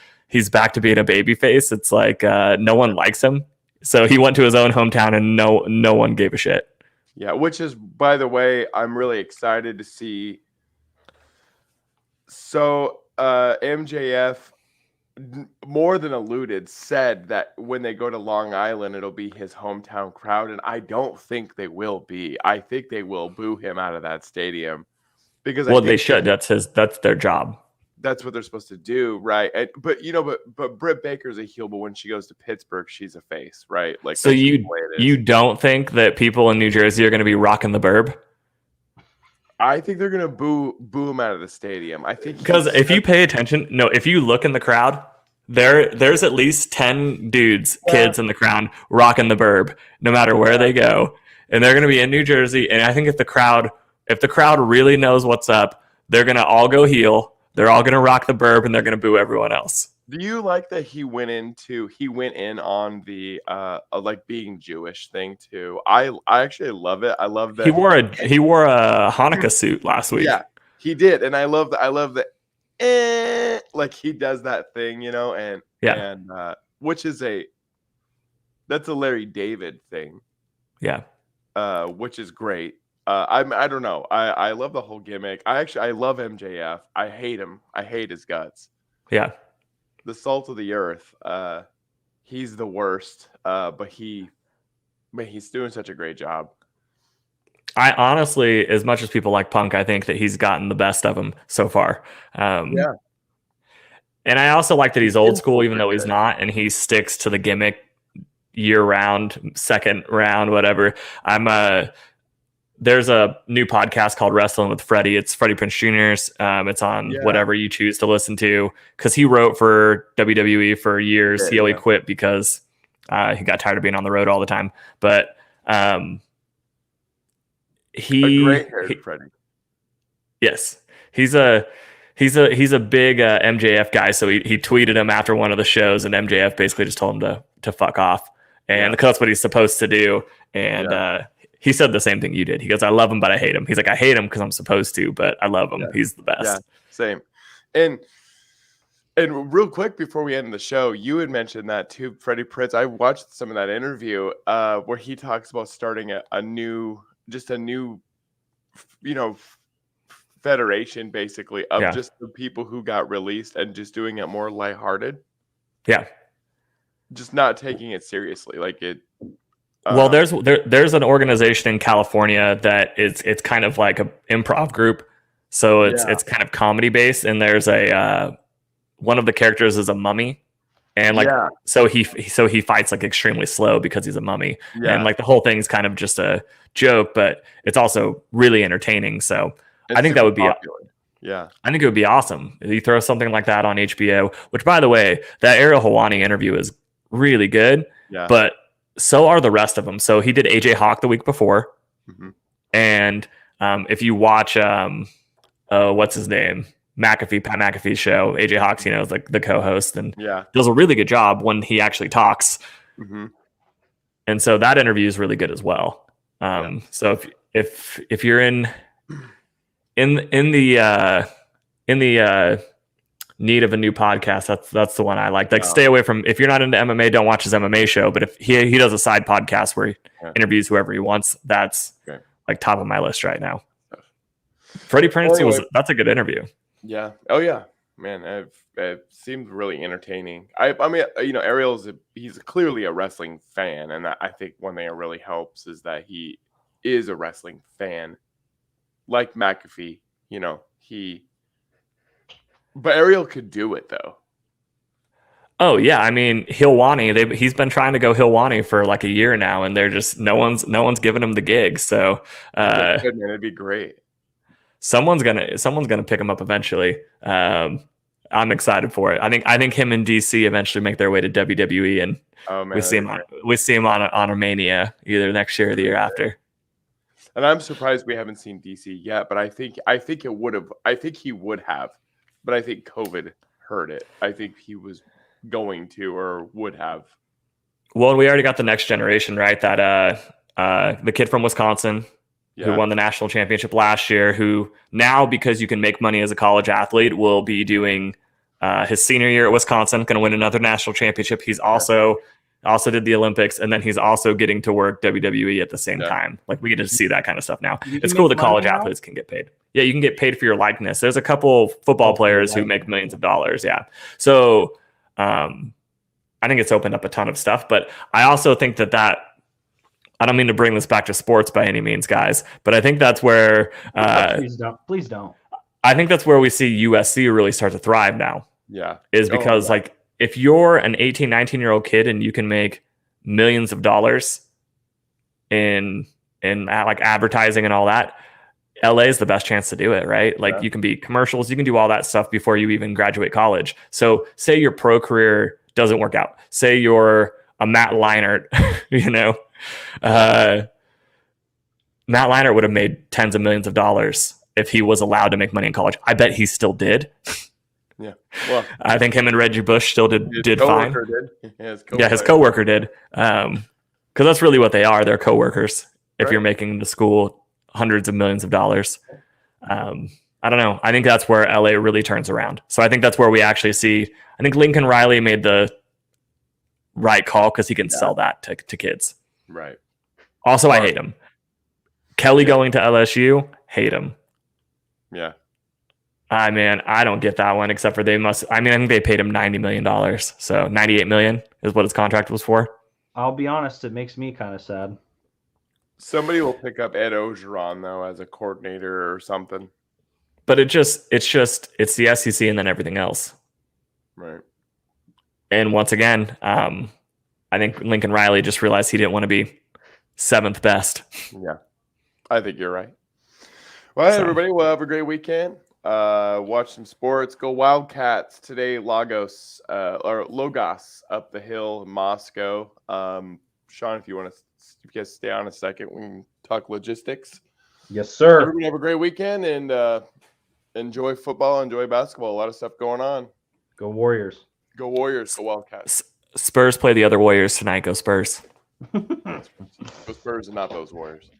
back to being a babyface, it's like no one likes him. So he went to his own hometown, and no one gave a shit. Yeah, which is, by the way, I'm really excited to see. So MJF more than alluded, said that when they go to Long Island, it'll be his hometown crowd, and I don't think they will be. I think they will boo him out of that stadium because they should. That's their job. That's what they're supposed to do, right? But Britt Baker's a heel, but when she goes to Pittsburgh, she's a face, right? Like, so you don't think that people in New Jersey are going to be rocking the burb? I think they're going to boo him out of the stadium. I think because if you pay attention, if you look in the crowd, there's at least 10 dudes, kids in the crowd rocking the burb, no matter where they go, and they're going to be in New Jersey. And I think if the crowd really knows what's up, they're going to all go heel. They're all going to rock the burb, and they're going to boo everyone else. Do you like that he went in on the like being Jewish thing too? I actually love it. I love that he wore a Hanukkah suit last week. Yeah, he did, and I love that. Like he does that thing, and which is that's a Larry David thing. Yeah, which is great. I don't know. I love the whole gimmick. I love MJF. I hate him. I hate his guts. Yeah. The salt of the earth. He's the worst. But he's doing such a great job. I honestly, as much as people like Punk, I think that he's gotten the best of him so far. And I also like that he's old school, even though he's not, and he sticks to the gimmick year round, second round, whatever. There's a new podcast called Wrestling with Freddie. It's Freddie Prinze Jr.'s. It's on whatever you choose to listen to, because he wrote for WWE for years. He only quit because he got tired of being on the road all the time. But he gray-haired Freddie. Yes, he's a big MJF guy. So he tweeted him after one of the shows, and MJF basically just told him to fuck off, and because that's what he's supposed to do. And he said the same thing you did. He goes, I love him, but I hate him. He's like, I hate him because I'm supposed to, but I love him. He's the best. Yeah, same. And real quick before we end the show, you had mentioned that too, Freddie Prinze. I watched some of that interview where he talks about starting a new federation basically of just the people who got released and just doing it more lighthearted. Yeah. Just not taking it seriously. Like it. Well, there's an organization in California that it's kind of like an improv group, so it's kind of comedy based, and there's one of the characters is a mummy, and so he fights like extremely slow because he's a mummy, and like the whole thing's kind of just a joke, but it's also really entertaining. So I think that would be I think it would be awesome if you throw something like that on HBO. Which, by the way, that Ariel Helwani interview is really good, but so are the rest of them. So he did AJ Hawk the week before. Mhm. And if you watch, what's his name? Pat McAfee's show, AJ Hawks, is like the co-host and does a really good job when he actually talks. Mm-hmm. And so that interview is really good as well. So if you're in the need of a new podcast, that's the one I like. Like, stay away from, if you're not into MMA, don't watch his MMA show. But if he does a side podcast where he interviews whoever he wants, that's like top of my list right now. Freddie Prinze that's a good interview. Yeah. Oh yeah, man. It seemed really entertaining. I mean, Ariel's he's clearly a wrestling fan, and I think one thing that really helps is that he is a wrestling fan, like McAfee. But Ariel could do it though. Oh yeah, I mean Hilwani. He's been trying to go Hilwani for like a year now, and they're just no one's giving him the gig. So good, man, it'd be great. Someone's gonna pick him up eventually. I'm excited for it. I think him and DC eventually make their way to WWE, and we see him on a Mania either next year or the year after. And I'm surprised we haven't seen DC yet, but I think it would have. I think he would have, but I think COVID hurt it. I think he was going to or would have. Well, we already got the next generation, right? That the kid from Wisconsin who won the national championship last year, who now, because you can make money as a college athlete, will be doing his senior year at Wisconsin, going to win another national championship. He's also did the Olympics, and then he's also getting to work WWE at the same time. Like, we get to see that kind of stuff now. It's cool that college athletes can get paid. Yeah, you can get paid for your likeness. There's a couple football players who make millions of dollars. Yeah. So I think it's opened up a ton of stuff, but I also think that I don't mean to bring this back to sports by any means, guys, but I think that's where please don't. I think that's where we see USC really start to thrive now. Yeah. Is because like, if you're an 18, 19-year-old kid and you can make millions of dollars in like advertising and all that, LA is the best chance to do it, right? Like, you can be commercials, you can do all that stuff before you even graduate college. So say your pro career doesn't work out. Say you're a Matt Leinart, Matt Leinart would have made tens of millions of dollars if he was allowed to make money in college. I bet he still did. Yeah. Well, I think him and Reggie Bush still did fine. His coworker did. Because that's really what they are. They're coworkers. If you're making the school hundreds of millions of dollars. I don't know. I think that's where LA really turns around. So I think that's where we actually see, I think Lincoln Riley made the right call because he can sell that to kids. Right. Also, I hate him. Kelly going to LSU, hate him. Yeah. I don't get that one, except for I think they paid him $90 million. So $98 million is what his contract was for. I'll be honest, it makes me kind of sad. Somebody will pick up Ed Ogeron, though, as a coordinator or something. But it's the SEC and then everything else. Right. And once again, I think Lincoln Riley just realized he didn't want to be seventh best. Yeah, I think you're right. Well, everybody, we'll have a great weekend. Watch some sports. Go Wildcats today. Logos up the hill in Moscow. Sean, if you guys stay on a second, we can talk logistics. Yes, sir. Everybody have a great weekend and enjoy football, enjoy basketball. A lot of stuff going on. Go Warriors. Go Warriors. Go Wildcats. Spurs play the other Warriors tonight. Go Spurs. Go Spurs and not those Warriors.